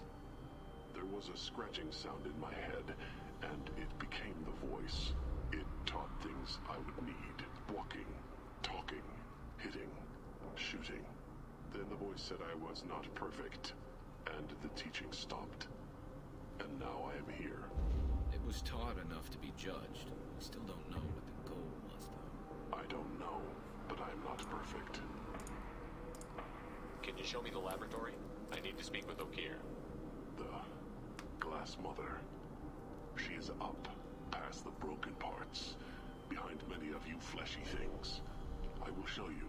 There was a scratching sound in my head, and it became the voice. It taught things I would need. Walking, talking, hitting, shooting. Then the voice said I was not perfect, and the teaching stopped. And now I am here. It was taught enough to be judged. We still don't know what the goal was, though. I don't know, but I'm not perfect. Can you show me the laboratory? I need to speak with Okir. The Glass Mother. She is up, past the broken parts, behind many of you fleshy things. I will show you.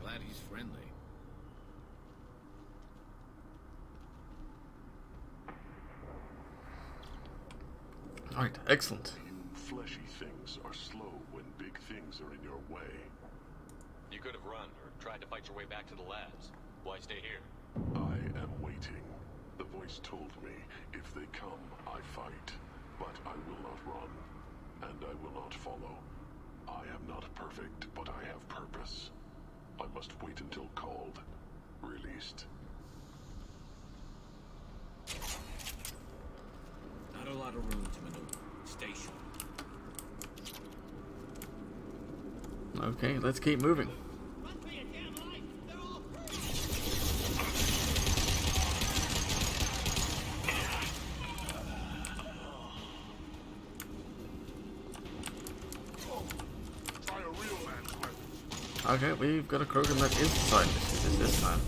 Glad he's friendly. Alright, excellent. You fleshy things are slow when big things are in your way. You could have run or tried to fight your way back to the labs. Why stay here? I am waiting. The voice told me, if they come, I fight. But I will not run, and I will not follow. I am not perfect, but I have purpose. I must wait until called, released. Not a lot of room to maneuver. Station. Okay, let's keep moving. Okay, we've got a Krogan that is side missions this time.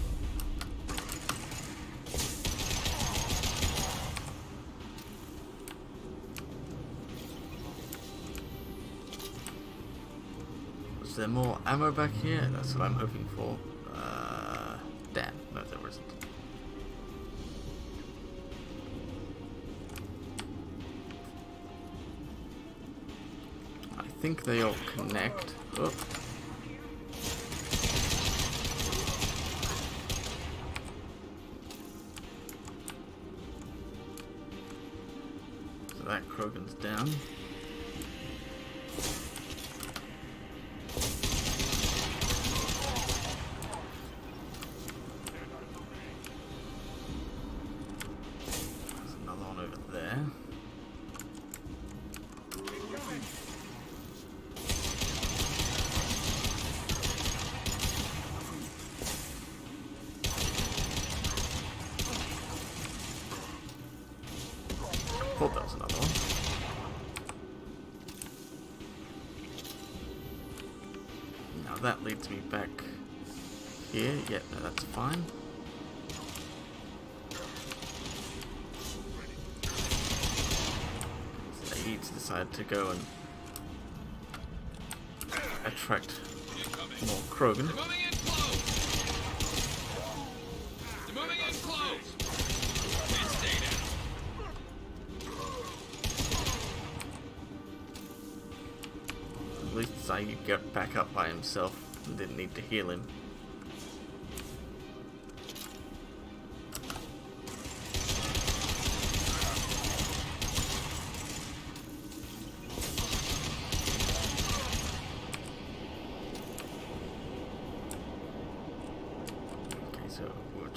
Is there more ammo back here? That's what I'm hoping for. Damn, no there isn't. I think they all connect. Oh. So that Krogan's down. There's another one over there. Thought that was another one. Now that leads me back here. Yeah, no, that's fine. So they each decide to go and attract more Krogan. Moving in close! And stay down. At least Zaid got back up by himself and didn't need to heal him.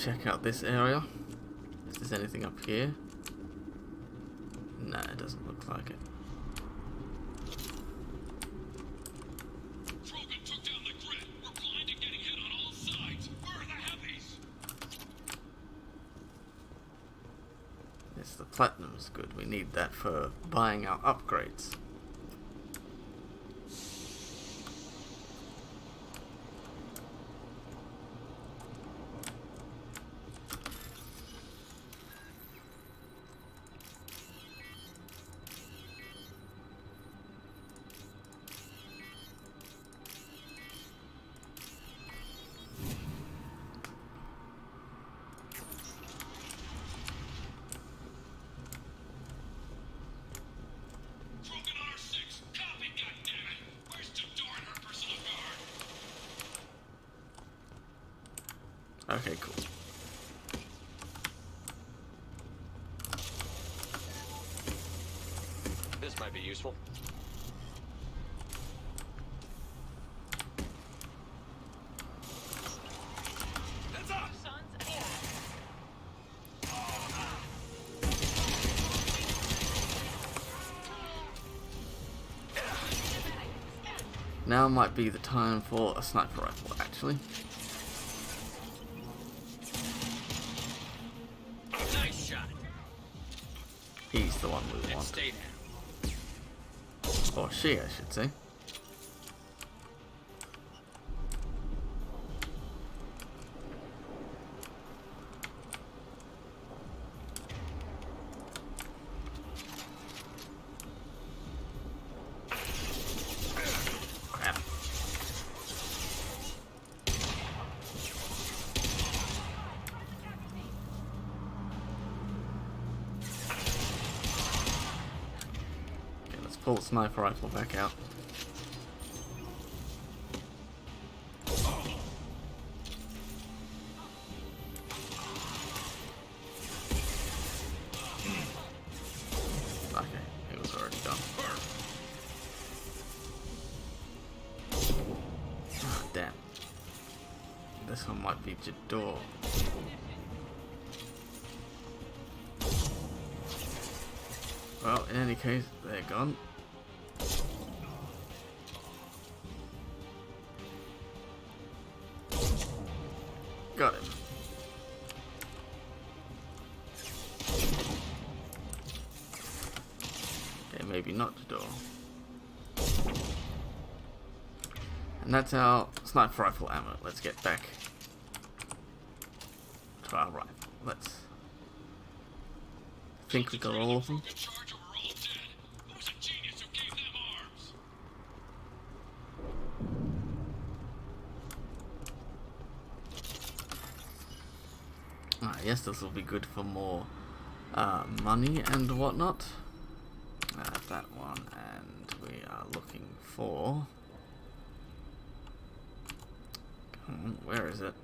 check out this area. If there's anything up here. Nah, it doesn't look like it. Krogan took down the grid. We're blind and getting hit on all sides. Where are the heavies? Yes, the platinum's good. We need that for buying our upgrades. Krogan on our 6. Copy, goddammit. Where's Tador and her personal guard? Okay, cool. This might be useful. Heads up! Now might be the time for a sniper rifle, actually. Nice shot. He's the one we want. Stay down. Or she, I should say. Crap. Okay, let's pull the sniper rifle back out. Okay, it was already done. Ah, damn. This one might be Jador. Well, in any case, they're gone. Got him. Okay, maybe not Jador. And that's our sniper rifle ammo. Let's get back to our rifle. Let's. I think we got all of them. Who's a genius who gave them arms? Yes, this will be good for more money and whatnot. That one, and we are looking for. Come on, where is it?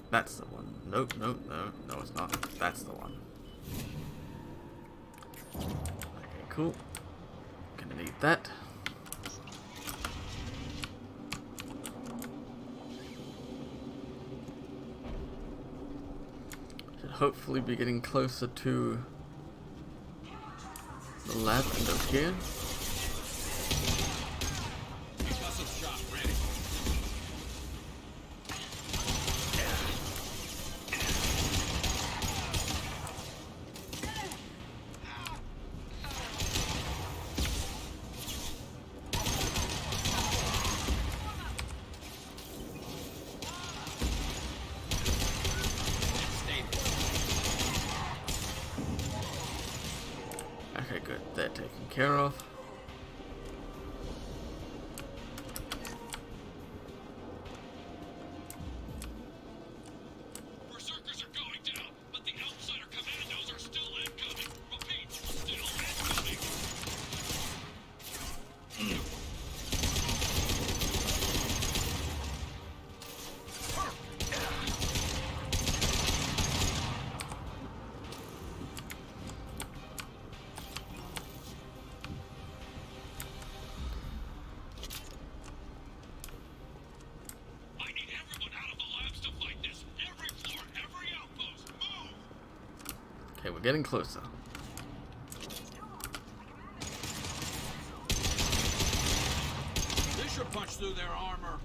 That's the one. Nope, nope, no, it's not. That's the one. Okay, cool. Gonna need that. Should hopefully be getting closer to the lab end of here. Okay, good. They're taken care of. Berserkers are going down, but the outsider commandos are still incoming. Repeat, still incoming. Okay, we're getting closer. This should punch through their armor.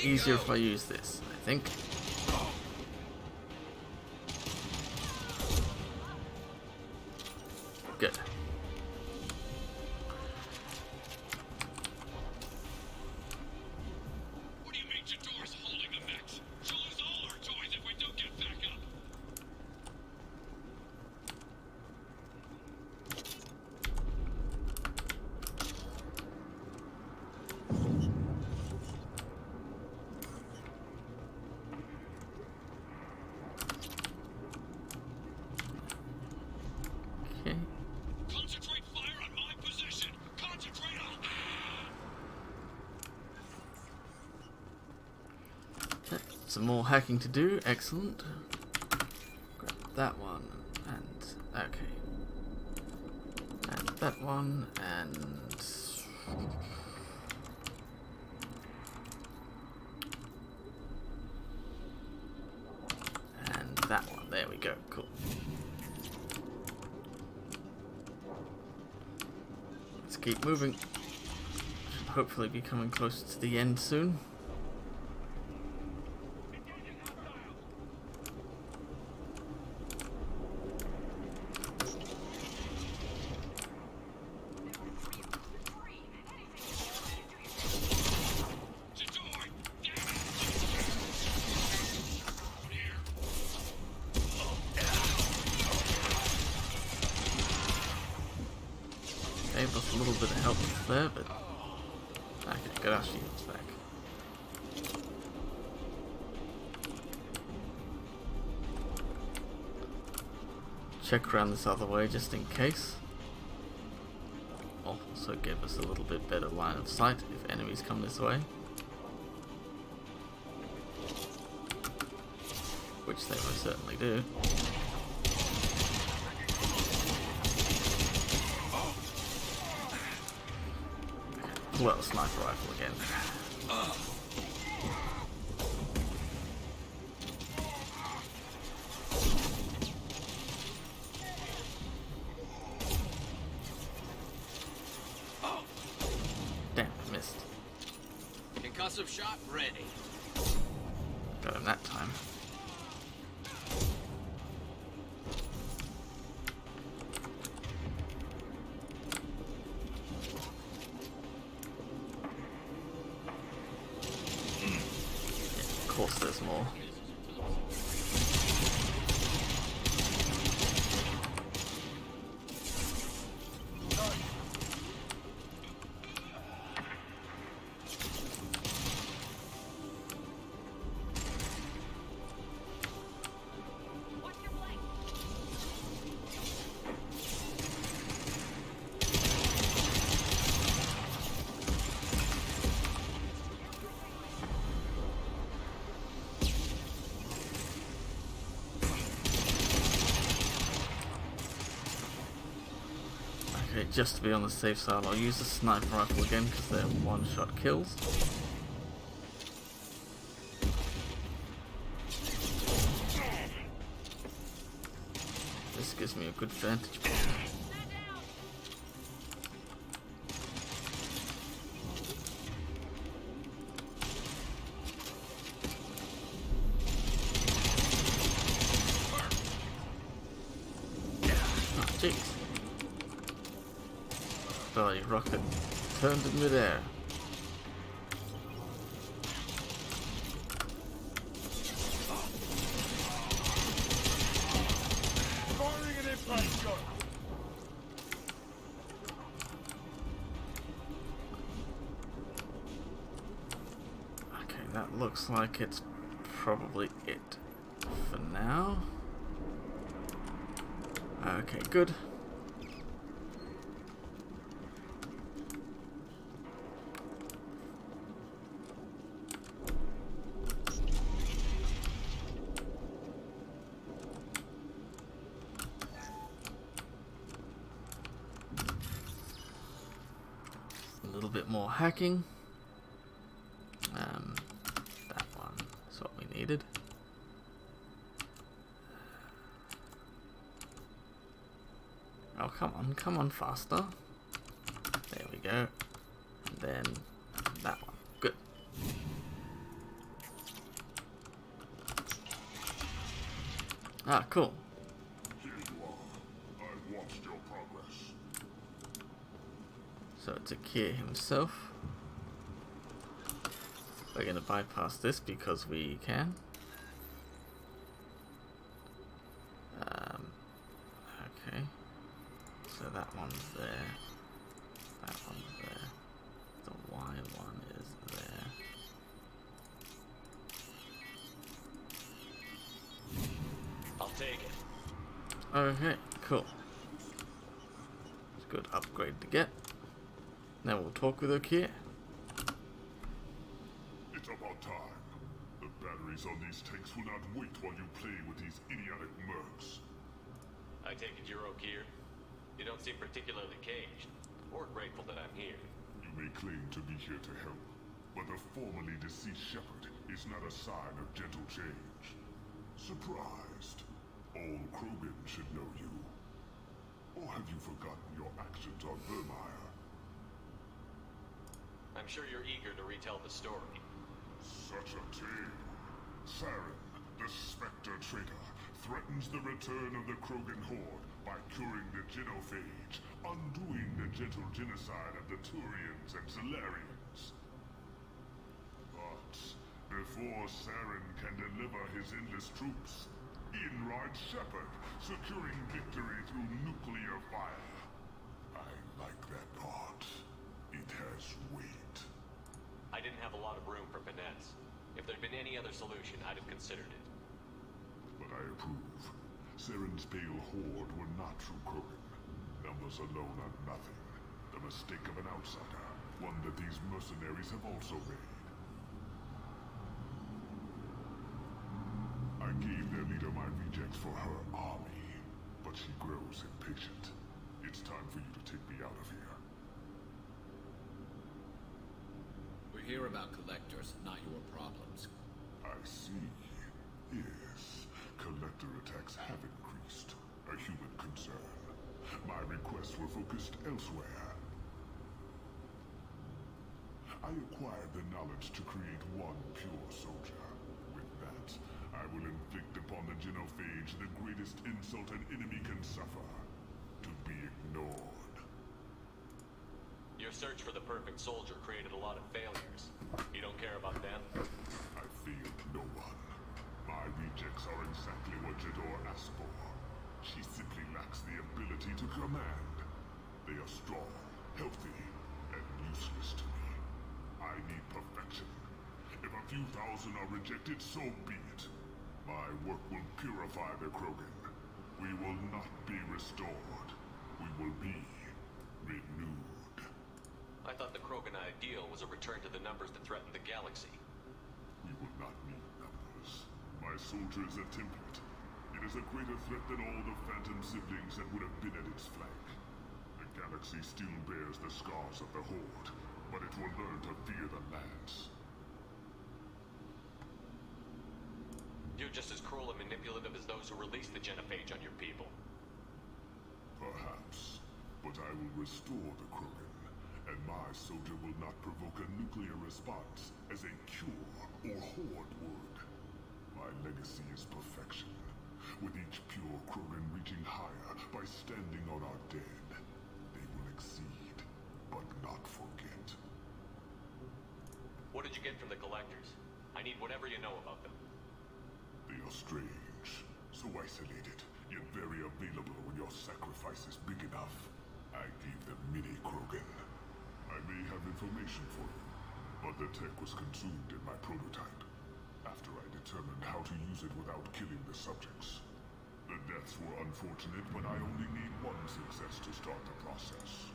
Easier if I use this, I think. Good. What do you mean Jador's holding the mechs? She'll lose all our toys if we don't get back up. Okay. Concentrate fire on my position. Concentrate on. Okay, some more hacking to do. Excellent. Grab that one and okay. And that one and that one. There we go. Cool. Let's keep moving. Should hopefully be coming closer to the end soon. Gave us a little bit of help there, but okay, got our shields back. Check around this other way just in case. Also give us a little bit better line of sight if enemies come this way. Which they most certainly do. Pull out the sniper rifle again. Damn, I missed. Concussive shot ready. Got him that time. Of course there's more. Okay, just to be on the safe side, I'll use the sniper rifle again because they're one-shot kills. This gives me a good vantage point. Oh, jeez. Belly rocket turned in midair. Firing an impact gun. Okay, that looks like it's probably it for now. Okay, good. a little bit more hacking. That one is what we needed. Oh, come on, faster. There we go. And then that one. Good. Ah, cool. Here you are. I've watched your progress. So it's Akir himself. We're going to bypass this because we can. Okay. So that one's there. That one's there. The Y one is there. I'll take it. Okay, cool. It's a good upgrade to get. Now we'll talk with Akir. It's about time. The batteries on these tanks will not wait while you play with these idiotic mercs. I take it you're Okir? You don't seem particularly caged, or grateful that I'm here. You may claim to be here to help, but the formerly deceased shepherd is not a sign of gentle change. Surprised? All Krogan should know you. Or have you forgotten your actions on Vermeer? I'm sure you're eager to retell the story. Such a tale. Saren, the Spectre traitor, threatens the return of the Krogan horde by curing the genophage, undoing the gentle genocide of the Turians and Solarians. But before Saren can deliver his endless troops, in rides Shepard, securing victory through nuclear fire. I like that part. It has weight. I didn't have a lot of room for finesse. If there'd been any other solution, I'd have considered it. But I approve. Saren's pale horde were not true Krogan. Numbers alone are nothing. The mistake of an outsider. One that these mercenaries have also made. I gave their leader my rejects for her army. But she grows impatient. It's time for you to take me out of here. We're here about collectors, not your problems. I see. Yes. Collector attacks have increased. A human concern. My requests were focused elsewhere. I acquired the knowledge to create one pure soldier. With that, I will inflict upon the genophage the greatest insult an enemy can suffer. To be ignored. Your search for the perfect soldier created a lot of failures. You don't care about them? I failed no one. My rejects are exactly what Jador asked for. She simply lacks the ability to command. They are strong, healthy, and useless to me. I need perfection. If a few thousand are rejected, so be it. My work will purify the Krogan. We will not be restored. We will be renewed. I thought the Krogan ideal was a return to the numbers that threatened the galaxy. We will not need numbers. My soldier is a template. It is a greater threat than all the Phantom siblings that would have been at its flank. The galaxy still bears the scars of the Horde, but it will learn to fear the Lance. You're just as cruel and manipulative as those who released the genophage on your people. Perhaps, but I will restore the Krogan, and my soldier will not provoke a nuclear response as a cure or Horde would. My legacy is perfection, with each pure Krogan reaching higher by standing on our dead. They will exceed, but not forget. What did you get from the collectors? I need whatever you know about them. They are strange, so isolated, yet very available when your sacrifice is big enough. I gave them mini Krogan. I may have information for you, but the tech was consumed in my prototype, after I determined how to use it without killing the subjects. The deaths were unfortunate, but I only need one success to start the process.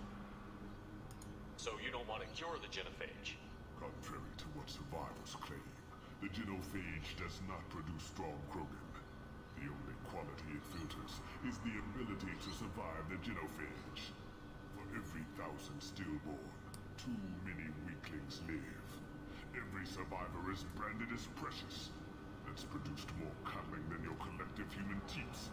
So you don't want to cure the genophage? Contrary to what survivors claim, the genophage does not produce strong Krogan. The only quality it filters is the ability to survive the genophage. For every 1,000 stillborn, Too many weaklings live. Every survivor is branded as precious. That's produced more cuddling than your collective human teats.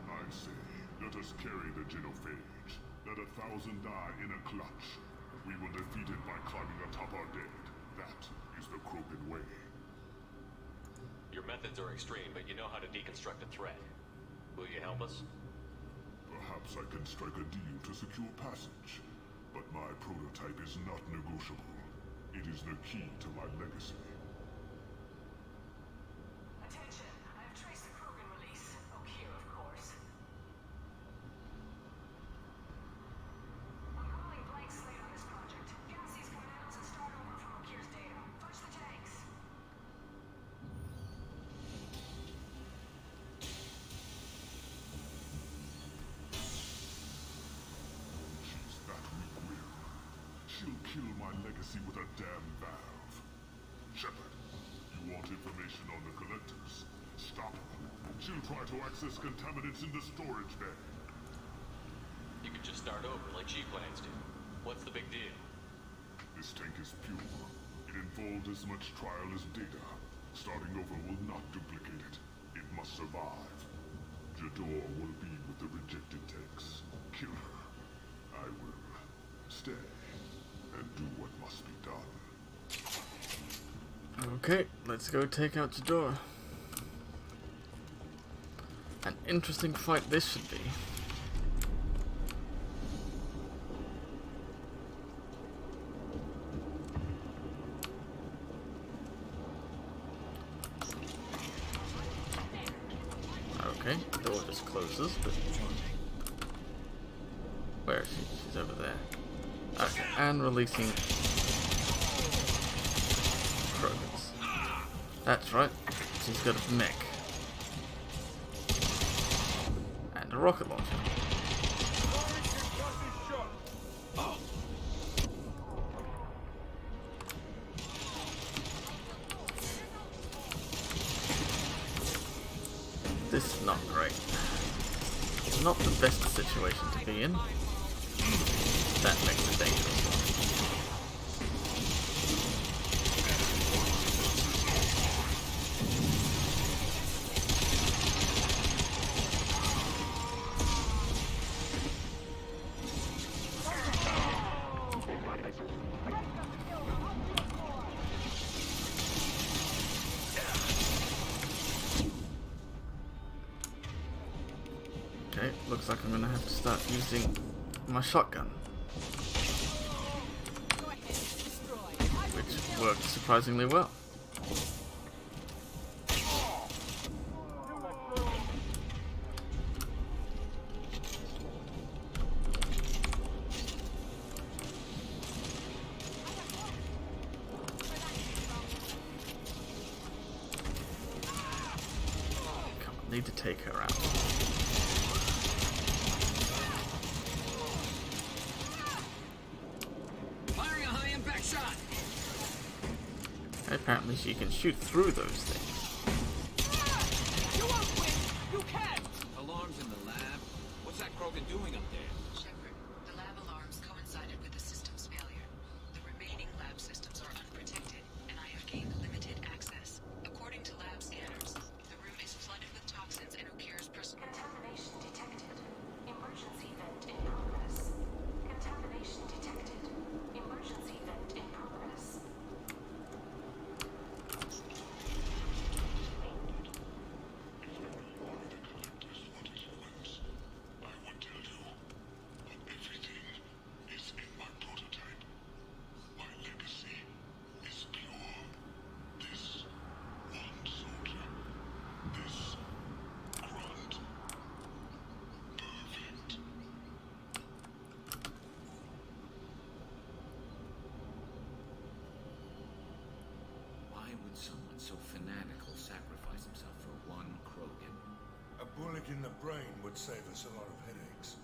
I say, let us carry the genophage. Let 1,000 die in a clutch. We will defeat it by climbing atop our dead. That is the Krogan way. Your methods are extreme, but you know how to deconstruct a threat. Will you help us? Perhaps I can strike a deal to secure passage. But my prototype is not negotiable. It is the key to my legacy. Attention, I've traced the Krogan release. Okier, of course. I'm calling blank slate on this project. Gas these commandos and start over from Okier's data. Fudge the tanks. She's that weak-willed. She'll kill my legacy with a damn valve. Shepard, you want information on the collectors? Stop her. She'll try to access contaminants in the storage bay. You could just start over like she plans to. What's the big deal? This tank is pure. It involved as much trial as data. Starting over will not duplicate it. It must survive. Jador will be with the rejected tanks. Kill her. I will stay and do what must be done. Okay, let's go take out Jador. An interesting fight this should be. Okay, the door just closes, but... Where is she? She's over there. Okay, and releasing... Krogans. That's right, she's got a mech. And a rocket launcher. This is not great. It's not the best situation to be in. That makes it dangerous. Okay, looks like I'm gonna have to start using my shotgun. Which worked surprisingly well. Come on, need to take her out. Firing a high-impact shot! Apparently she can shoot through those things. You won't win! You can't! Alarms in the lab? What's that Krogan doing up there? Shepard, the lab alarms coincided with the system's failure. The remaining lab systems are unprotected, and I have gained limited access. According to lab scanners, the room is flooded with toxins and Okir's personal... Contamination detected. Emergency vent in progress. Contamination detected. Emergency vent in progress. Why would someone so fanatical sacrifice himself for one Krogan? A bullet in the brain would save us a lot of headaches.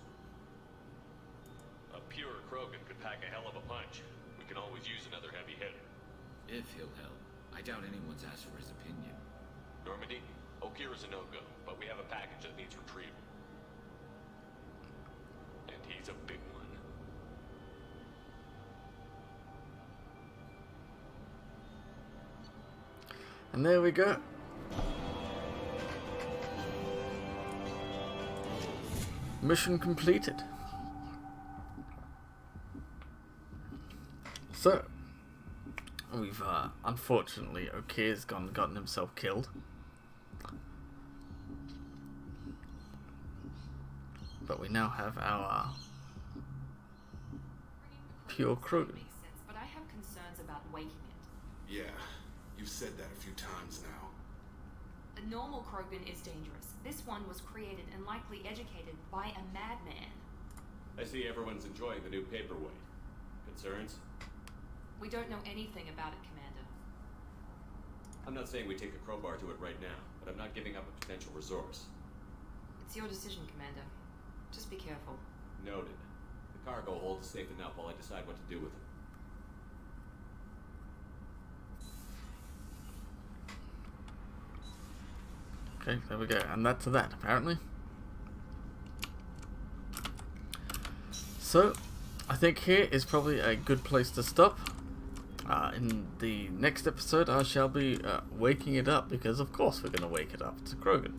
A pure Krogan could pack a hell of a punch. We can always use another heavy hitter. If he'll help. I doubt anyone's asked for his opinion. Normandy, Okier is a no-go, but we have a package that needs retrieval. And he's a big one. And there we go. Mission completed. So, we've unfortunately, Okir's gotten himself killed. But we now have our pure crew. Makes sense, but I have concerns about waking it. Yeah, you've said that a few times now. A normal Krogan is dangerous. This one was created and likely educated by a madman. I see everyone's enjoying the new paperweight. Concerns? We don't know anything about it, Commander. I'm not saying we take a crowbar to it right now, but I'm not giving up a potential resource. It's your decision, Commander. Just be careful. Noted. The cargo hold is safe enough while I decide what to do with it. Okay, there we go. And that's that, apparently. So, I think here is probably a good place to stop. In the next episode, I shall be waking it up, because of course we're going to wake it up. It's a Krogan.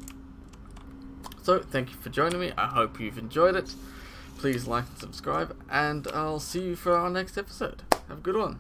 So, thank you for joining me. I hope you've enjoyed it. Please like and subscribe, and I'll see you for our next episode. Have a good one.